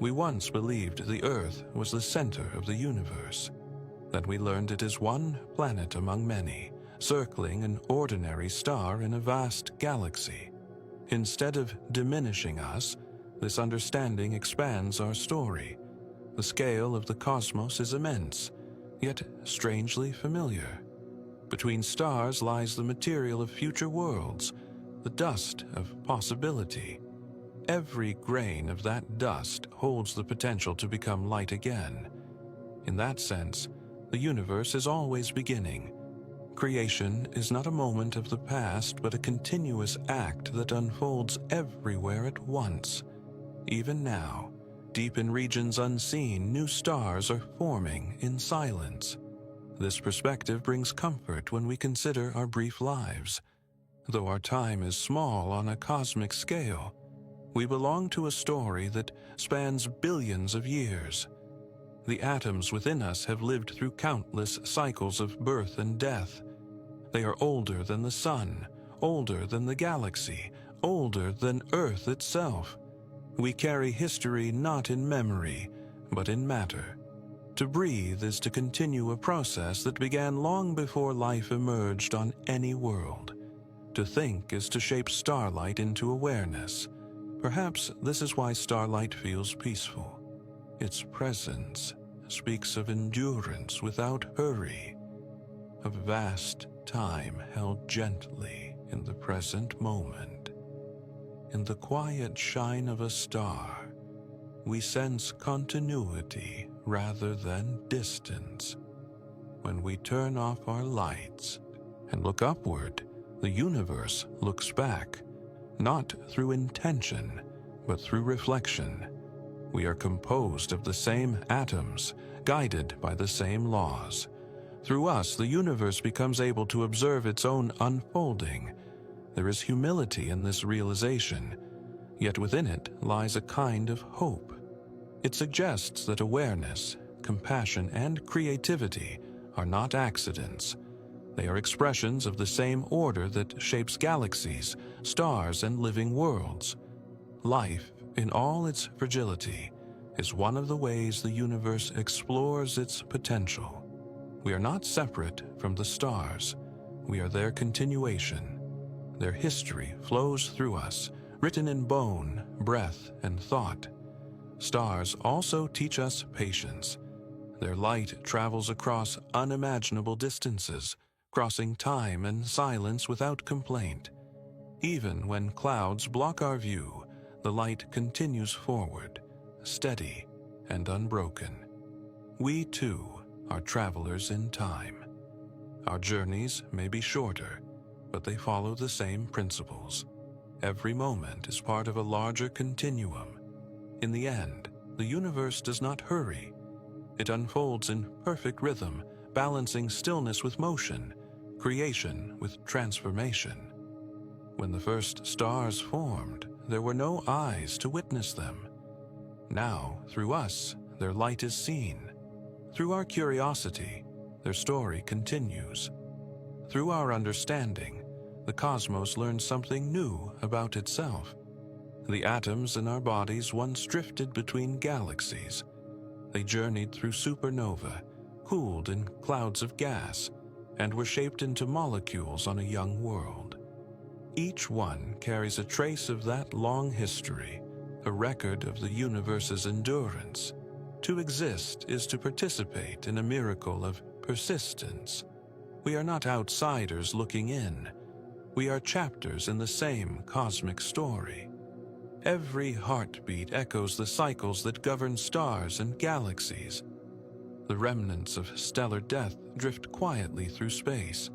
We once believed the Earth was the center of the universe. Then we learned it is one planet among many, circling an ordinary star in a vast galaxy. Instead of diminishing us, this understanding expands our story. The scale of the cosmos is immense, yet strangely familiar. Between stars lies the material of future worlds, the dust of possibility. Every grain of that dust holds the potential to become light again. In that sense, the universe is always beginning. Creation is not a moment of the past, but a continuous act that unfolds everywhere at once. Even now, deep in regions unseen, new stars are forming in silence. This perspective brings comfort when we consider our brief lives. Though our time is small on a cosmic scale, we belong to a story that spans billions of years. The atoms within us have lived through countless cycles of birth and death. They are older than the sun, older than the galaxy, older than Earth itself. We carry history not in memory, but in matter. To breathe is to continue a process that began long before life emerged on any world. To think is to shape starlight into awareness. Perhaps this is why starlight feels peaceful. Its presence speaks of endurance without hurry. of vast time held gently in the present moment. In the quiet shine of a star, we sense continuity rather than distance. When we turn off our lights and look upward, the universe looks back, not through intention, but through reflection. We are composed of the same atoms, guided by the same laws. Through us, the universe becomes able to observe its own unfolding. There is humility in this realization, yet within it lies a kind of hope. It suggests that awareness, compassion, and creativity are not accidents. They are expressions of the same order that shapes galaxies, stars, and living worlds. Life, in all its fragility, is one of the ways the universe explores its potential. We are not separate from the stars. We are their continuation. Their history flows through us, written in bone, breath, and thought. Stars also teach us patience. Their light travels across unimaginable distances, crossing time and silence without complaint. Even when clouds block our view, the light continues forward, steady and unbroken. We, too, are travelers in time. Our journeys may be shorter, but they follow the same principles. Every moment is part of a larger continuum. In the end, the universe does not hurry. It unfolds in perfect rhythm, balancing stillness with motion, creation with transformation. When the first stars formed, there were no eyes to witness them. Now, through us, their light is seen. Through our curiosity, their story continues. Through our understanding, the cosmos learns something new about itself. The atoms in our bodies once drifted between galaxies. They journeyed through supernova, cooled in clouds of gas, and were shaped into molecules on a young world. Each one carries a trace of that long history, a record of the universe's endurance. To exist is to participate in a miracle of persistence. We are not outsiders looking in. We are chapters in the same cosmic story. Every heartbeat echoes the cycles that govern stars and galaxies. The remnants of stellar death drift quietly through space.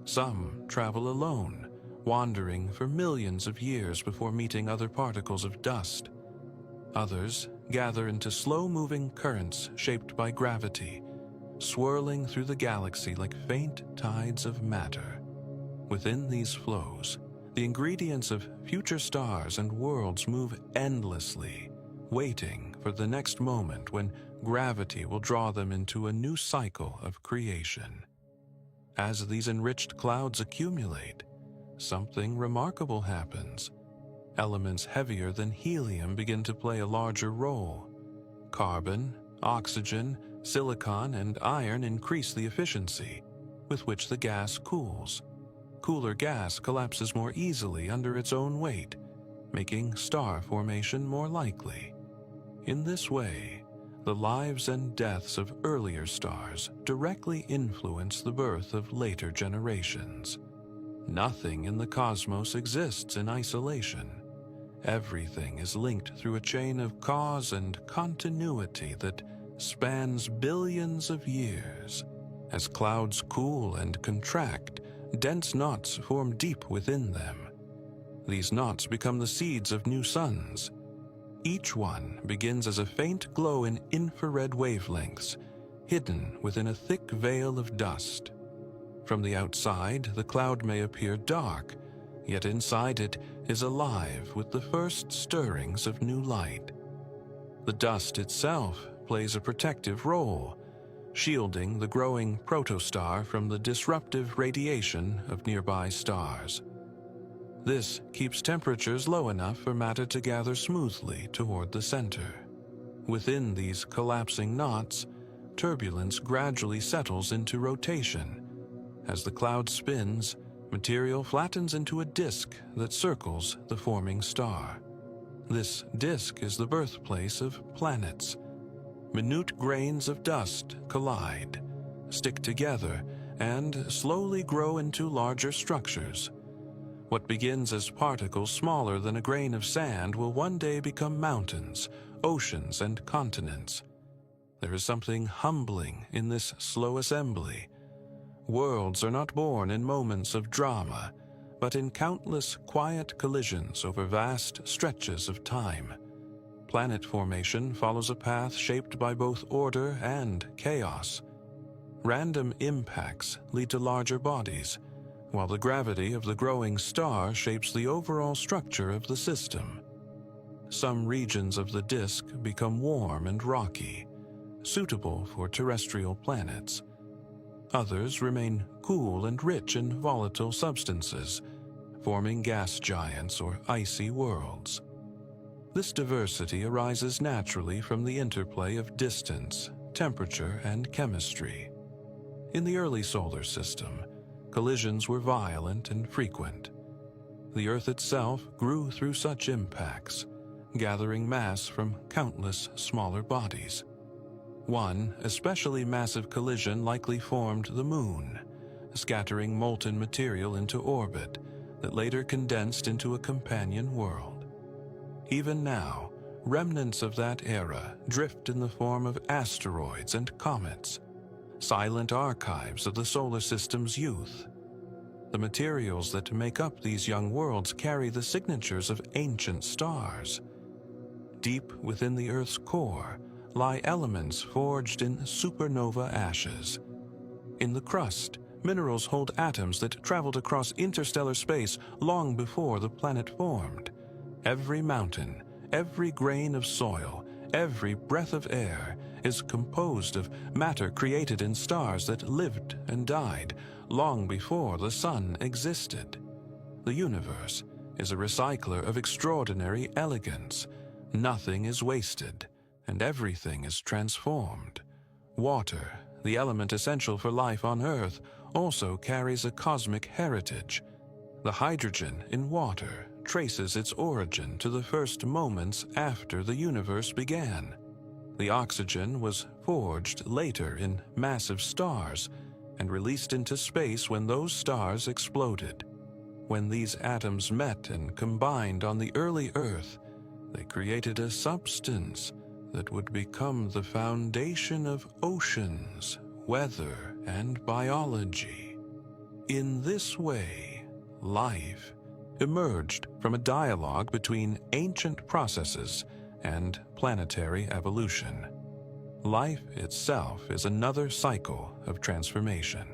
Some travel alone, wandering for millions of years before meeting other particles of dust. Others gather into slow-moving currents shaped by gravity, swirling through the galaxy like faint tides of matter. Within these flows, the ingredients of future stars and worlds move endlessly, waiting for the next moment when gravity will draw them into a new cycle of creation. As these enriched clouds accumulate, something remarkable happens. Elements heavier than helium begin to play a larger role. Carbon, oxygen, silicon, and iron increase the efficiency with which the gas cools. Cooler gas collapses more easily under its own weight, making star formation more likely. In this way, the lives and deaths of earlier stars directly influence the birth of later generations. Nothing in the cosmos exists in isolation. Everything is linked through a chain of cause and continuity that spans billions of years. As clouds cool and contract, dense knots form deep within them. These knots become the seeds of new suns. Each one begins as a faint glow in infrared wavelengths, hidden within a thick veil of dust. From the outside, the cloud may appear dark, yet inside it is alive with the first stirrings of new light. The dust itself plays a protective role, shielding the growing protostar from the disruptive radiation of nearby stars. This keeps temperatures low enough for matter to gather smoothly toward the center. Within these collapsing knots, turbulence gradually settles into rotation. As the cloud spins, material flattens into a disk that circles the forming star. This disk is the birthplace of planets. Minute grains of dust collide, stick together, and slowly grow into larger structures. What begins as particles smaller than a grain of sand will one day become mountains, oceans, and continents. There is something humbling in this slow assembly. Worlds are not born in moments of drama, but in countless quiet collisions over vast stretches of time. Planet formation follows a path shaped by both order and chaos. Random impacts lead to larger bodies, while the gravity of the growing star shapes the overall structure of the system. Some regions of the disk become warm and rocky, suitable for terrestrial planets. Others remain cool and rich in volatile substances, forming gas giants or icy worlds. This diversity arises naturally from the interplay of distance, temperature, and chemistry. In the early solar system, collisions were violent and frequent. The Earth itself grew through such impacts, gathering mass from countless smaller bodies. One especially massive collision likely formed the Moon, scattering molten material into orbit that later condensed into a companion world. Even now, remnants of that era drift in the form of asteroids and comets, silent archives of the solar system's youth. The materials that make up these young worlds carry the signatures of ancient stars. Deep within the Earth's core lie elements forged in supernova ashes. In the crust, minerals hold atoms that traveled across interstellar space long before the planet formed. Every mountain, every grain of soil, every breath of air is composed of matter created in stars that lived and died long before the sun existed. The universe is a recycler of extraordinary elegance. Nothing is wasted, and everything is transformed. Water, the element essential for life on Earth, also carries a cosmic heritage. The hydrogen in water traces its origin to the first moments after the universe began. The oxygen was forged later in massive stars and released into space when those stars exploded. When these atoms met and combined on the early Earth, they created a substance that would become the foundation of oceans, weather, and biology. In this way, life emerged from a dialogue between ancient processes and planetary evolution. Life itself is another cycle of transformation.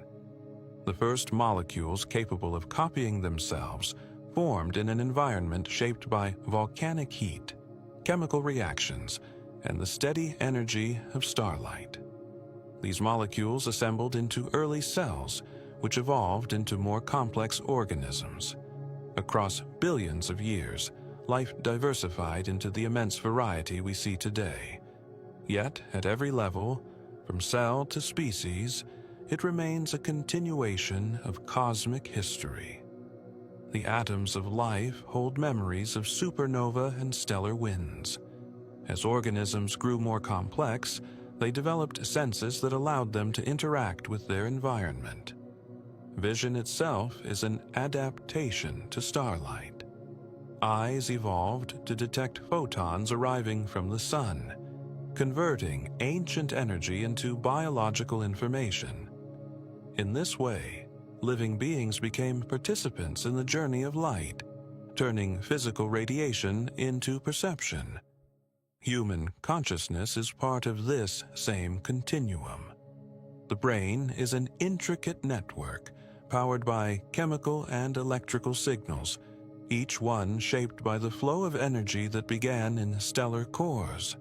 The first molecules capable of copying themselves formed in an environment shaped by volcanic heat, chemical reactions, and the steady energy of starlight. These molecules assembled into early cells, which evolved into more complex organisms. Across billions of years, life diversified into the immense variety we see today. Yet, at every level, from cell to species, it remains a continuation of cosmic history. The atoms of life hold memories of supernova and stellar winds. As organisms grew more complex, they developed senses that allowed them to interact with their environment. Vision itself is an adaptation to starlight. Eyes evolved to detect photons arriving from the sun, converting ancient energy into biological information. In this way, living beings became participants in the journey of light, turning physical radiation into perception. Human consciousness is part of this same continuum. The brain is an intricate network powered by chemical and electrical signals, each one shaped by the flow of energy that began in stellar cores.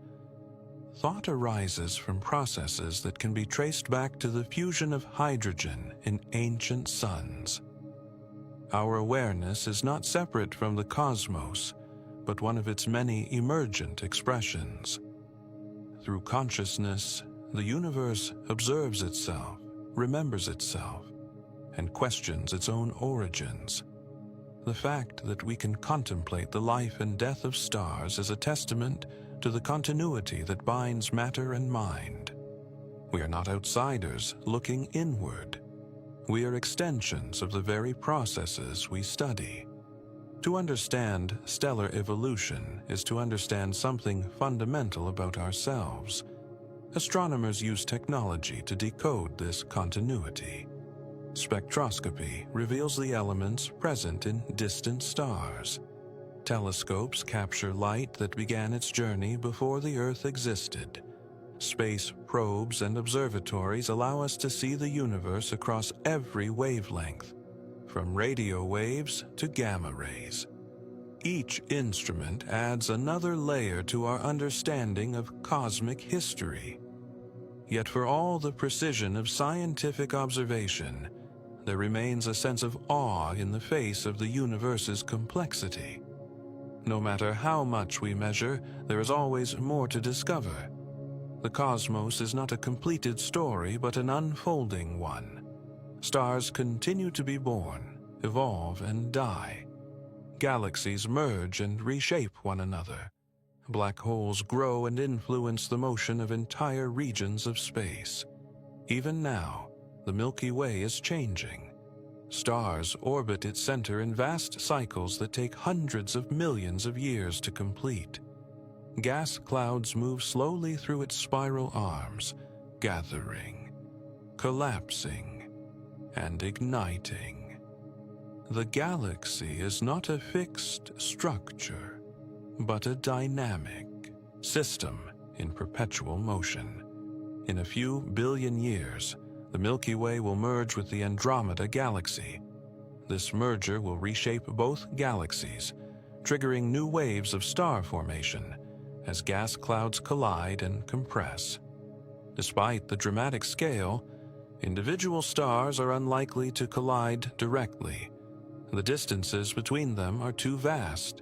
Thought arises from processes that can be traced back to the fusion of hydrogen in ancient suns. Our awareness is not separate from the cosmos, but one of its many emergent expressions. Through consciousness, the universe observes itself, remembers itself, and questions its own origins. The fact that we can contemplate the life and death of stars is a testament to the continuity that binds matter and mind. We are not outsiders looking inward. We are extensions of the very processes we study. To understand stellar evolution is to understand something fundamental about ourselves. Astronomers use technology to decode this continuity. Spectroscopy reveals the elements present in distant stars. Telescopes capture light that began its journey before the Earth existed. Space probes and observatories allow us to see the universe across every wavelength, from radio waves to gamma rays. Each instrument adds another layer to our understanding of cosmic history. Yet for all the precision of scientific observation, there remains a sense of awe in the face of the universe's complexity. No matter how much we measure, there is always more to discover. The cosmos is not a completed story, but an unfolding one. Stars continue to be born, evolve, and die. Galaxies merge and reshape one another. Black holes grow and influence the motion of entire regions of space. Even now, the Milky Way is changing. Stars orbit its center in vast cycles that take hundreds of millions of years to complete. Gas clouds move slowly through its spiral arms, gathering, collapsing, and igniting. The galaxy is not a fixed structure, but a dynamic system in perpetual motion. In a few billion years, the Milky Way will merge with the Andromeda Galaxy. This merger will reshape both galaxies, triggering new waves of star formation as gas clouds collide and compress. Despite the dramatic scale, individual stars are unlikely to collide directly. The distances between them are too vast.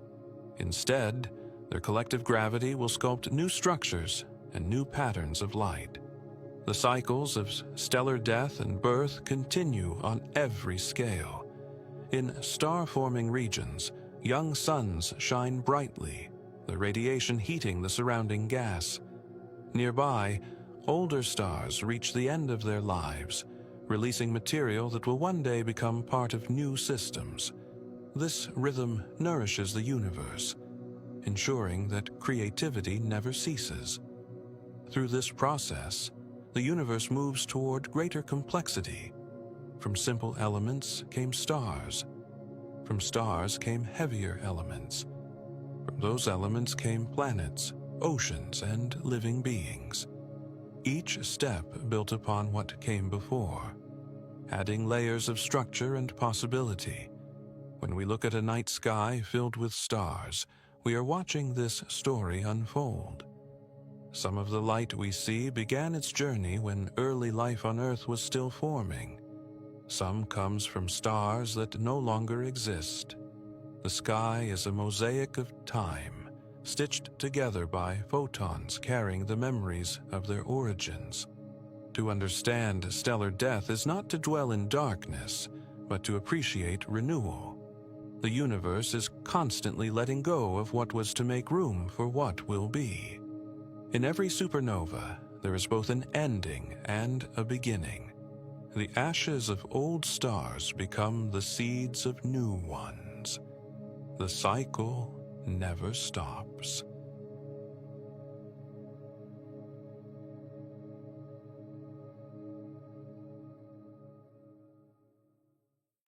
Instead, their collective gravity will sculpt new structures and new patterns of light. The cycles of stellar death and birth continue on every scale. In star-forming regions, young suns shine brightly, the radiation heating the surrounding gas. Nearby, older stars reach the end of their lives, releasing material that will one day become part of new systems. This rhythm nourishes the universe, ensuring that creativity never ceases. Through this process, the universe moves toward greater complexity. From simple elements came stars. From stars came heavier elements. From those elements came planets, oceans, and living beings. Each step built upon what came before, adding layers of structure and possibility. When we look at a night sky filled with stars, we are watching this story unfold. Some of the light we see began its journey when early life on Earth was still forming. Some comes from stars that no longer exist. The sky is a mosaic of time, stitched together by photons carrying the memories of their origins. To understand stellar death is not to dwell in darkness, but to appreciate renewal. The universe is constantly letting go of what was to make room for what will be. In every supernova, there is both an ending and a beginning. The ashes of old stars become the seeds of new ones. The cycle never stops.